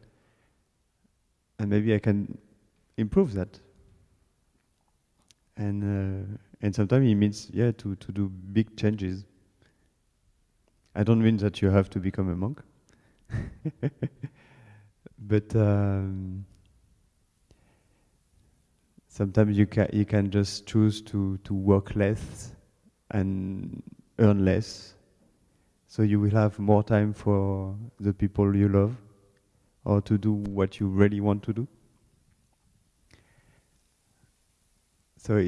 S3: maybe I can improve that. And sometimes it means to do big changes. I don't mean that you have to become a monk, but sometimes you can just choose to work less and earn less, so you will have more time for the people you love, or to do what you really want to do. So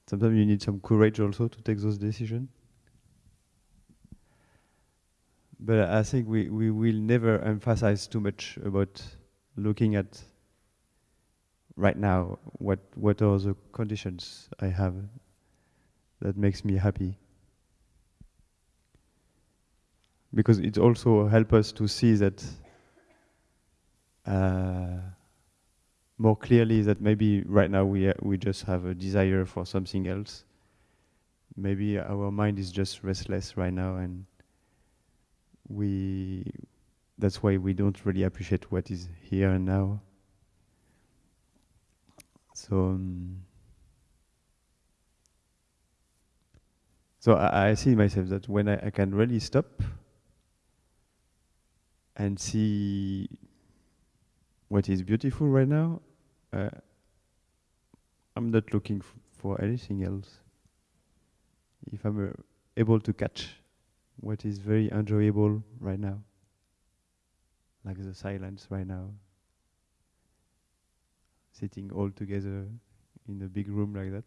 S3: sometimes you need some courage also to take those decisions. But I think we will never emphasize too much about looking at right now what are the conditions I have that makes me happy. Because it also helps us to see that more clearly, that maybe right now we just have a desire for something else. Maybe our mind is just restless right now, and that's why we don't really appreciate what is here and now. So I see myself that when I can really stop and see what is beautiful right now, I'm not looking for anything else. If I'm able to catch what is very enjoyable right now, like the silence right now, sitting all together in a big room like that.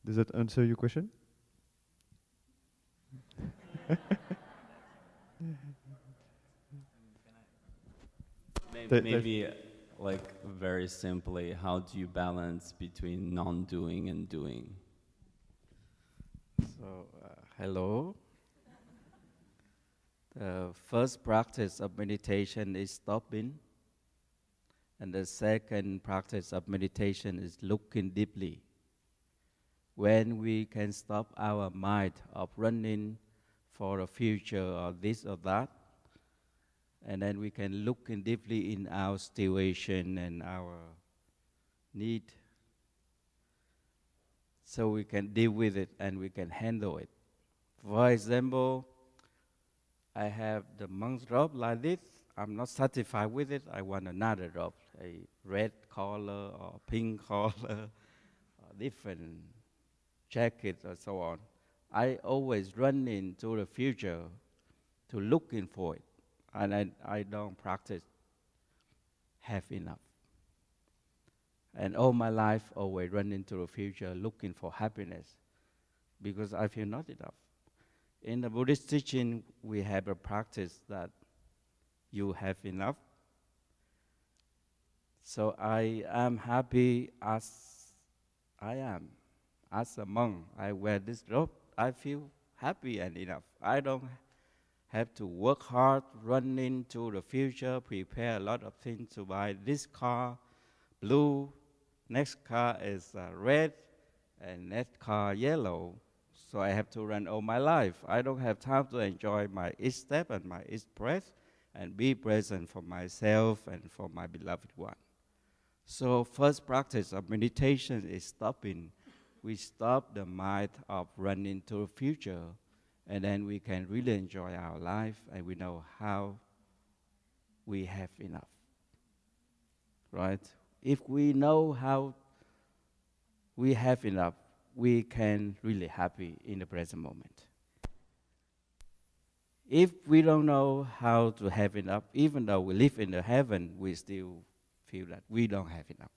S3: Does that answer your question?
S12: Maybe like very simply, how do you balance between non-doing and doing? So, hello. The first practice of meditation is stopping, and the second practice of meditation is looking deeply. When we can stop our mind of running for a future or this or that, and then we can look in deeply in our situation and our need, so we can deal with it and we can handle it. For example, I have the monk's robe like this. I'm not satisfied with it. I want another robe, a red color or pink color, or different jacket or so on. I always run into the future to looking for it, and I don't practice have enough. And all my life, always run into the future looking for happiness, because I feel not enough. In the Buddhist teaching, we have a practice that you have enough. So I am happy as I am. As a monk, I wear this robe. I feel happy and enough. I don't have to work hard, run into the future, prepare a lot of things to buy this car, blue, next car is red, and next car yellow. So I have to run all my life. I don't have time to enjoy my each step and my each breath and be present for myself and for my beloved one. So first practice of meditation is stopping. We stop the mind of running to the future, and then we can really enjoy our life, and we know how we have enough, right? If we know how we have enough, we can really happy in the present moment. If we don't know how to have enough, even though we live in the heaven, we still feel that we don't have enough.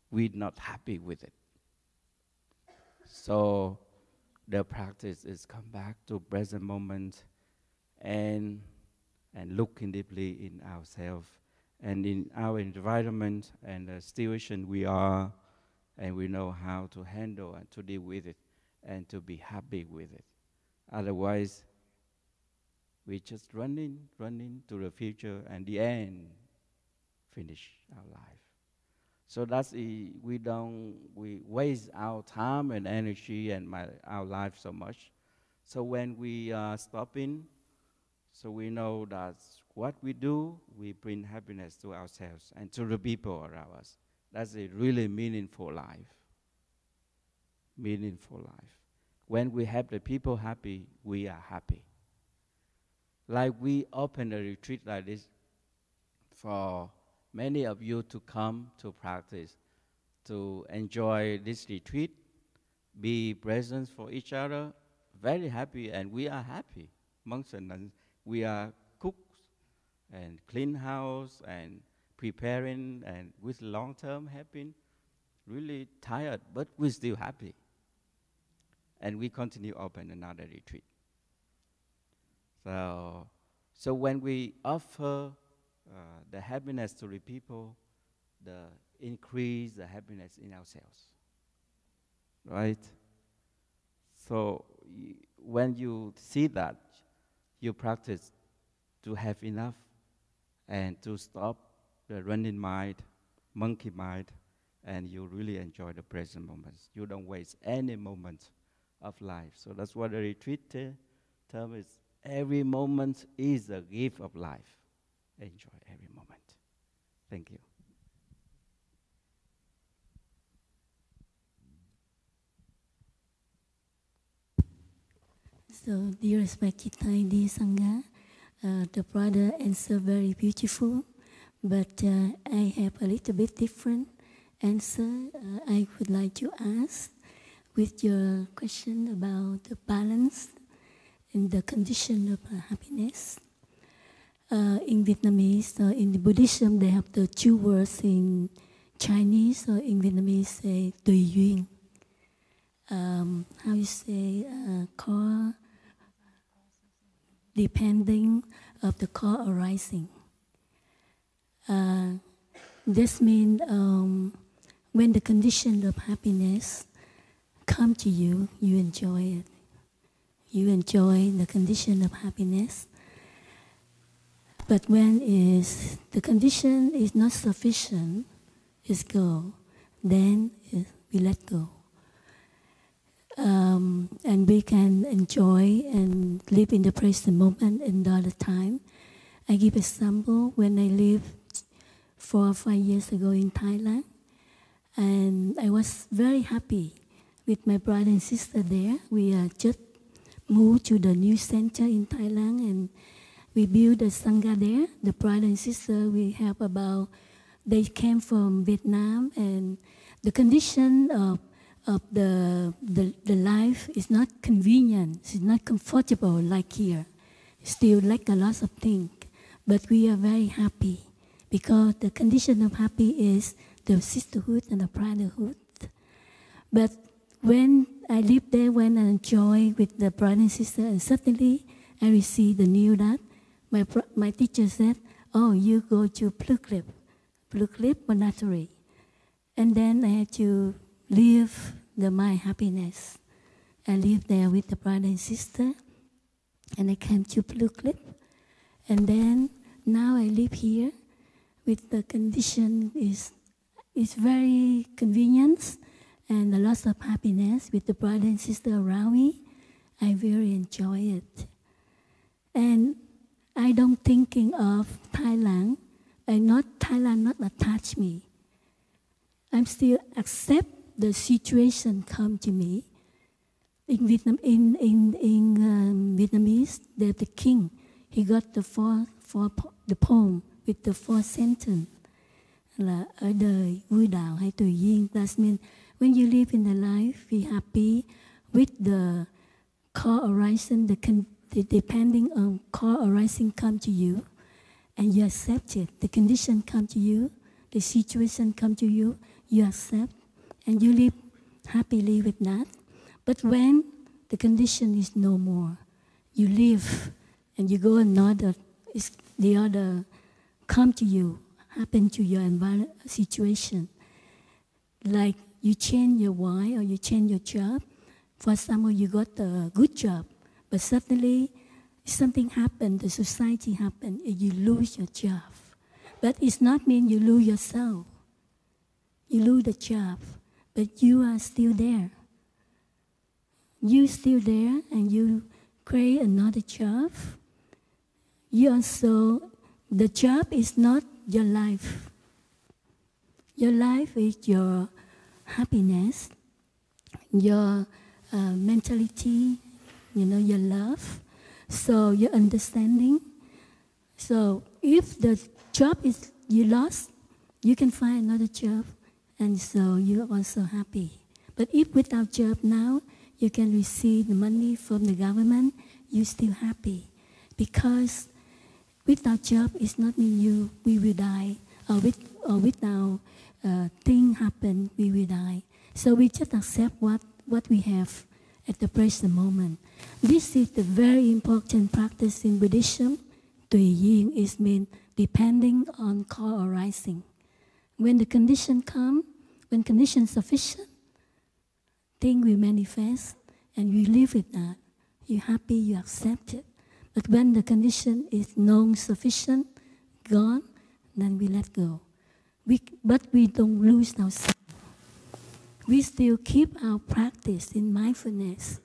S12: We're not happy with it. So the practice is come back to present moment and looking deeply in ourselves and in our environment and the situation we are, and we know how to handle and to deal with it and to be happy with it. Otherwise, we just running to the future, and the end finish our life. So that's we waste our time and energy and our life so much. So when we are stopping, so we know that what we do, we bring happiness to ourselves and to the people around us. That's a really meaningful life. Meaningful life. When we have the people happy, we are happy. Like we open a retreat like this for many of you to come to practice, to enjoy this retreat, be present for each other, very happy, and we are happy. Monks and nuns, we are cooks and clean house and preparing and with long-term helping, really tired, but we're still happy. And we continue open another retreat. So when we offer the happiness to the people, the increase the happiness in ourselves, right? So when you see that, you practice to have enough and to stop the running mind, monkey mind, and you really enjoy the present moments. You don't waste any moment of life. So that's what the retreat term is. Every moment is a gift of life. Enjoy every moment. Thank you.
S2: So, dear respected Thai dear Sangha, The brother answered very beautiful, but I have a little bit different answer I would like to ask with your question about the balance in the condition of happiness. In Vietnamese, in the Buddhism, they have the two words in Chinese, or in Vietnamese say Tuyen. How you say, depending of the core arising. This means when the condition of happiness come to you, you enjoy it. You enjoy the condition of happiness. But when the condition is not sufficient, is go, then we let go. And we can enjoy and live in the present moment and all the time. I give example when I lived 4 or 5 years ago in Thailand, and I was very happy with my brother and sister there. We just moved to the new center in Thailand, and we built a sangha there. The brother and sister we have they came from Vietnam, and the condition of the life is not convenient, it's not comfortable like here. Still like a lot of things, but we are very happy because the condition of happy is the sisterhood and the brotherhood. But when I live there, when I enjoy with the brother and sister, and suddenly I receive the news that my teacher said, "Oh, you go to Plum monastery," and then I had to live my happiness. I lived there with the brother and sister, and I came to Plum, and then now I live here with the condition is very convenient and a lot of happiness with the brother and sister around me. I really enjoy it, and I don't thinking of Thailand. Thailand not attach me. I'm still accept the situation come to me. In Vietnamese, there's the king. He got the poem with the 4 sentence. Là ở đời vui đạo hay tùy duyên. That means when you live in the life, be happy with the core arising, depending on core arising come to you, and you accept it. The condition come to you, the situation come to you, you accept, and you live happily with that. But when the condition is no more, you live and you go another, the other come to you, happen to your environment, situation. Like you change your wife or you change your job. For example, you got a good job, but suddenly something happened, the society happened, and you lose your job. But it's not mean you lose yourself. You lose the job, but you are still there. You're still there, and you create another job. The job is not your life. Your life is your happiness, your mentality, your love, so your understanding. So if the job is you lost, you can find another job, and so you're also happy. But if without job now, you can receive the money from the government, you're still happy. Because without job, it's not mean we will die, or without thing happen, we will die. So we just accept what we have at the present moment. This is the very important practice in Buddhism. Tuyen is mean depending on core arising. When the condition come, when condition sufficient, thing will manifest, and you live with that. You're happy, you accept it. But when the condition is non-sufficient, gone, then we let go. But we don't lose ourselves. We still keep our practice in mindfulness.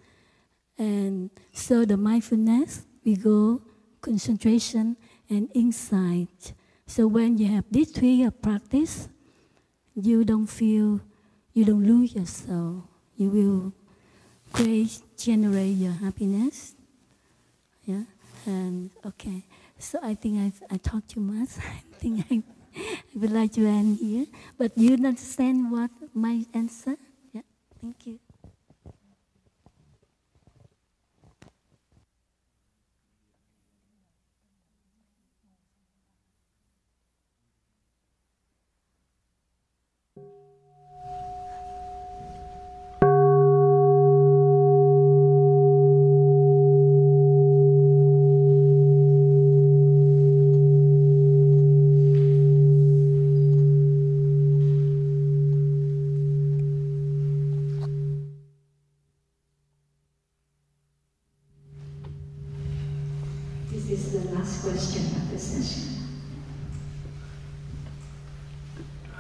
S2: And so the mindfulness, we go concentration and insight. So when you have these 3 of practice, you don't lose yourself. You will generate your happiness. Yeah, and okay. So I think I talked too much. I think I would like to end here. But you understand what my answer? Yeah, thank you.
S1: This is the last question of the session.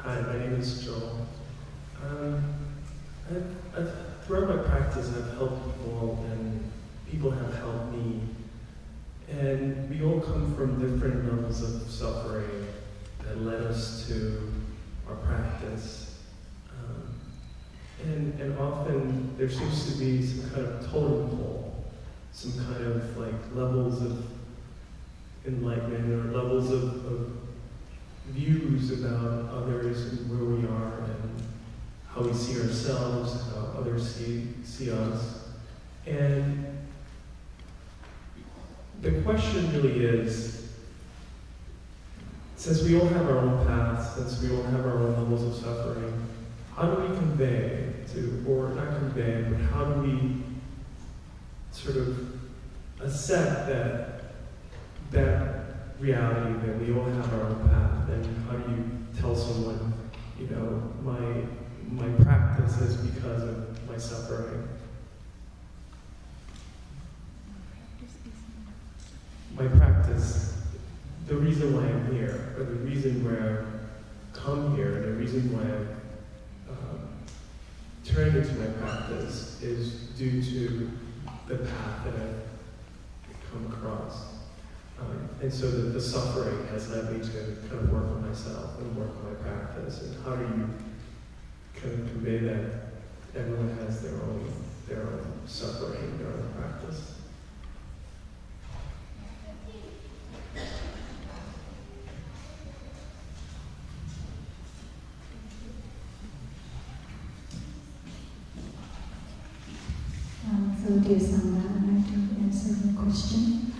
S13: Hi, my name is Joel. Throughout my practice, I've helped people, and people have helped me. And we all come from different levels of suffering that led us to our practice. And often there seems to be some kind of totem pole, some kind of like levels of enlightenment or levels of views about others and where we are and how we see ourselves, how others see us. And the question really is, since we all have our own paths, since we all have our own levels of suffering, how do we convey to, or not convey, but how do we sort of accept that reality that we all have our own path, and how do you tell someone, you know, my practice is because of my suffering. My practice, the reason why I'm here, or the reason why I've come here, the reason why I've turned into my practice is due to the path that I've come across. And so the suffering has led me to kind of work on myself and work on my practice. And how do you kind of convey that everyone has their own suffering, their own practice?
S1: So dear Sangha, I'd like to answer the question.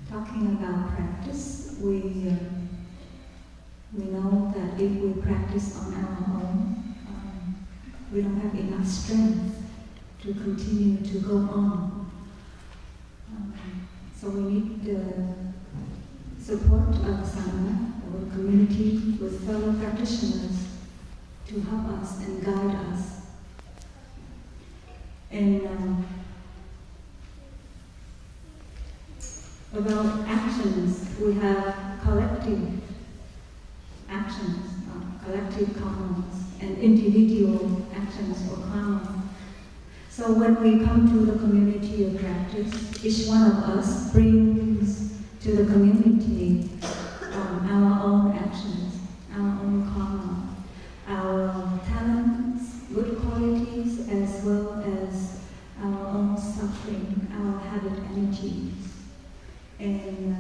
S1: Talking about practice, we know that if we practice on our own, we don't have enough strength to continue to go on. So we need the support of Sangha, our community, with fellow practitioners to help us and guide us. And about actions, we have collective actions, collective karmas, and individual actions or karma. So when we come to the community of practice, each one of us brings to the community our own actions, our own karma, our talents, good qualities, as well as our own suffering, our habit energies. And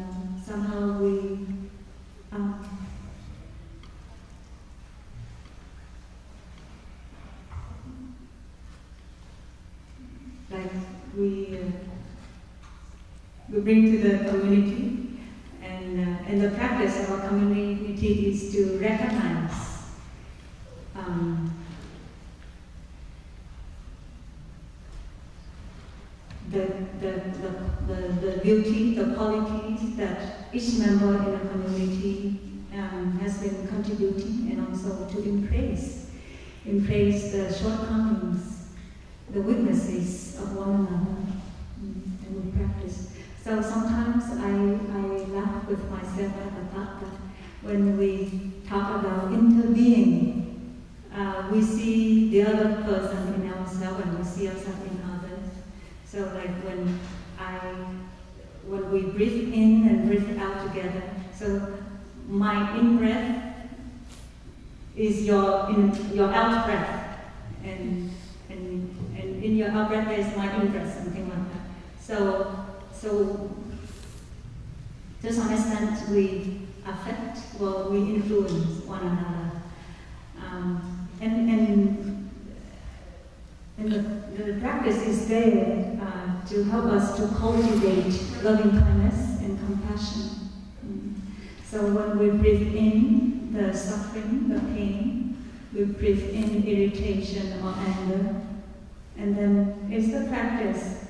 S1: somehow we bring to the community, and the practice of our community is to recognize the beauty, the qualities that each member in the community has been contributing, and also to embrace the shortcomings, the weaknesses of one another, and we practice. So sometimes I laugh with myself at the thought that when we talk about interbeing, we see the other person in ourselves and we see ourselves in others. So like when we breathe in and breathe out together, so my in breath is your out breath, and in your out-breath there is my in-breath, something like that. So just understand we affect, well, we influence one another. And the practice is there to help us to cultivate loving kindness and compassion. So when we breathe in the suffering, the pain, we breathe in irritation or anger, and then it's the practice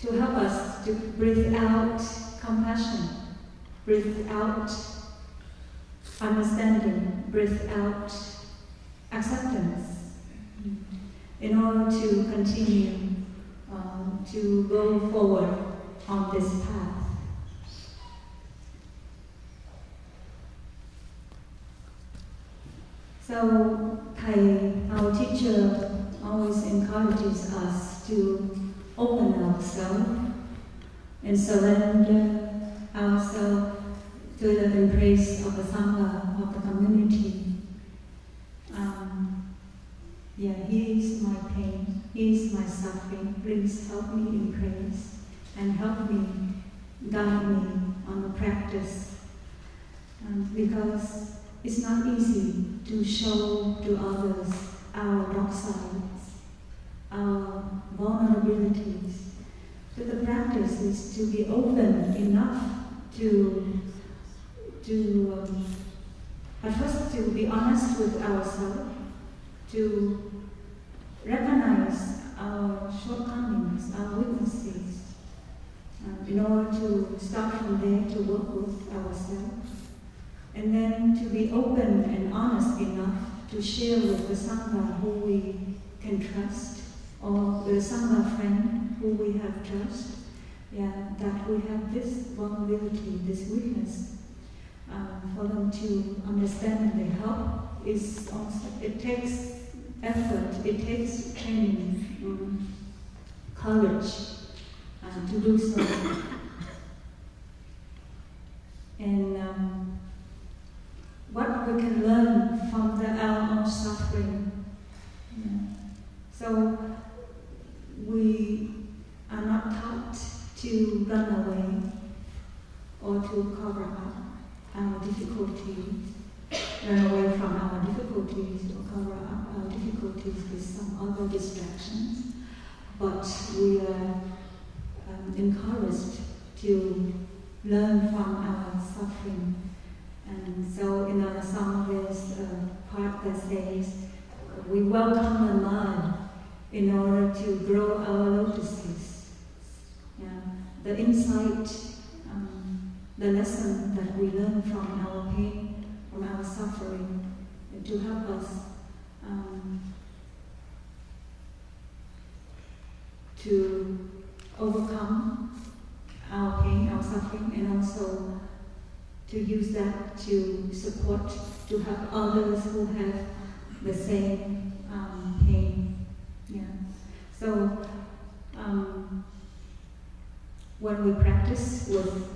S1: to help us to breathe out compassion, breathe out understanding, breathe out acceptance, in order to continue to go forward on this path. So Thầy, our teacher, always encourages us to open ourselves and surrender ourselves to the embrace of the Sangha, of the community. He is my pain, he is my suffering. Please help me embrace and help me, guide me on the practice. Because it's not easy to show to others our dark sides, our vulnerabilities. So the practice is to be open enough to at first to be honest with ourselves, to recognize our shortcomings, our weaknesses, in order to start from there to work with ourselves, and then to be open and honest enough to share with the Sangha who we can trust, or the Sangha friend who we have trust, that we have this vulnerability, this weakness, for them to understand and they help. Is also, it takes effort, it takes training, courage to do so. And what we can learn from our own suffering. So we are not taught to run away or to cover up our difficulties, run away from our difficulties or cover up our difficulties with some other distractions, but we are encouraged to learn from our suffering. And so in our song there's a part that says, we welcome the mud in order to grow our lotuses. The insight, the lesson that we learn from our pain, from our suffering, to help us to overcome our pain, our suffering, and also to use that to support, to help others who have the same pain. So when we practice with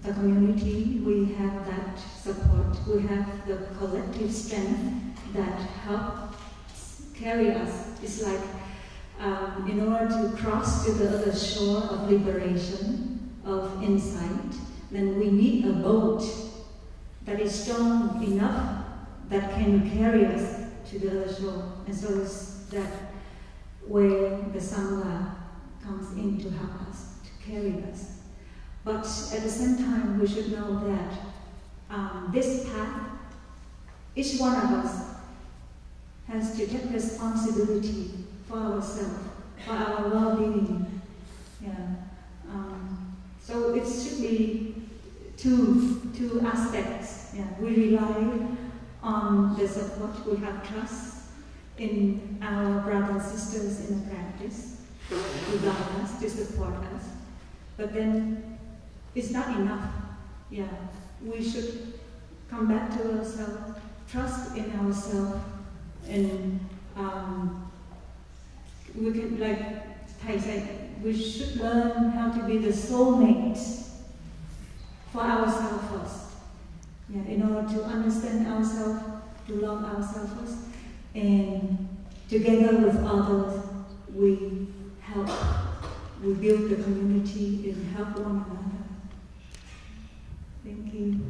S1: the community, we have that support, we have the collective strength that helps carry us. It's like in order to cross to the other shore of liberation, of insight, then we need a boat that is strong enough that can carry us to the other shore. And so it's that where the Sangha comes in to help us, to carry us. But at the same time, we should know that this path, each one of us has to take responsibility for ourselves, for our well-being. So it should be two aspects. We rely on the support, we have trust in our brothers and sisters in the practice, to guide us, to support us. But then it's not enough. We should come back to ourselves, trust in ourselves, and we can, like Thầy said, we should learn how to be the soulmate for ourselves first. In order to understand ourselves, to love ourselves first, and together with others, we help, we build the community and help one another. Thank you.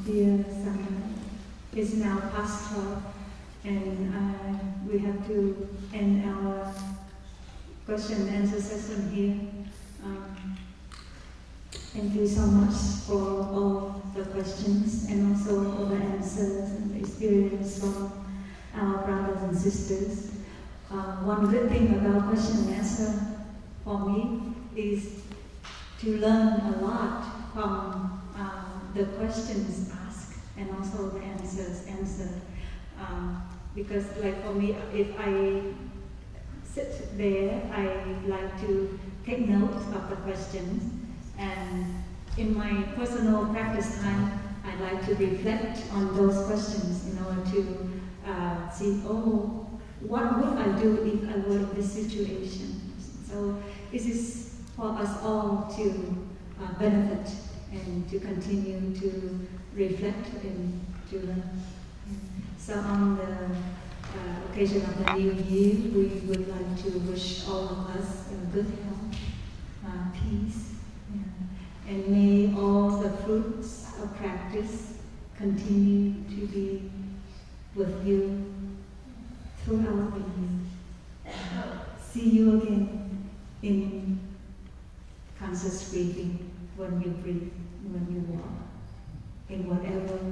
S1: Dear Sangha, it's now past 12, and we have to end our question and answer session here. Thank you so much for all the questions and also all the answers and the experience from our brothers and sisters. One good thing about question and answer for me is to learn a lot from the questions asked and also the answers answered. Because like for me, if I sit there, I like to take notes of the questions, and in my personal practice time, I like to reflect on those questions in order to see, oh, what would I do if I were in this situation? So this is for us all to benefit and to continue to reflect and to learn. So on the occasion of the New Year, we would like to wish all of us good health, peace, and may all the fruits of practice continue to be with you throughout the year. See you again in conscious breathing, when you breathe, when you walk, in whatever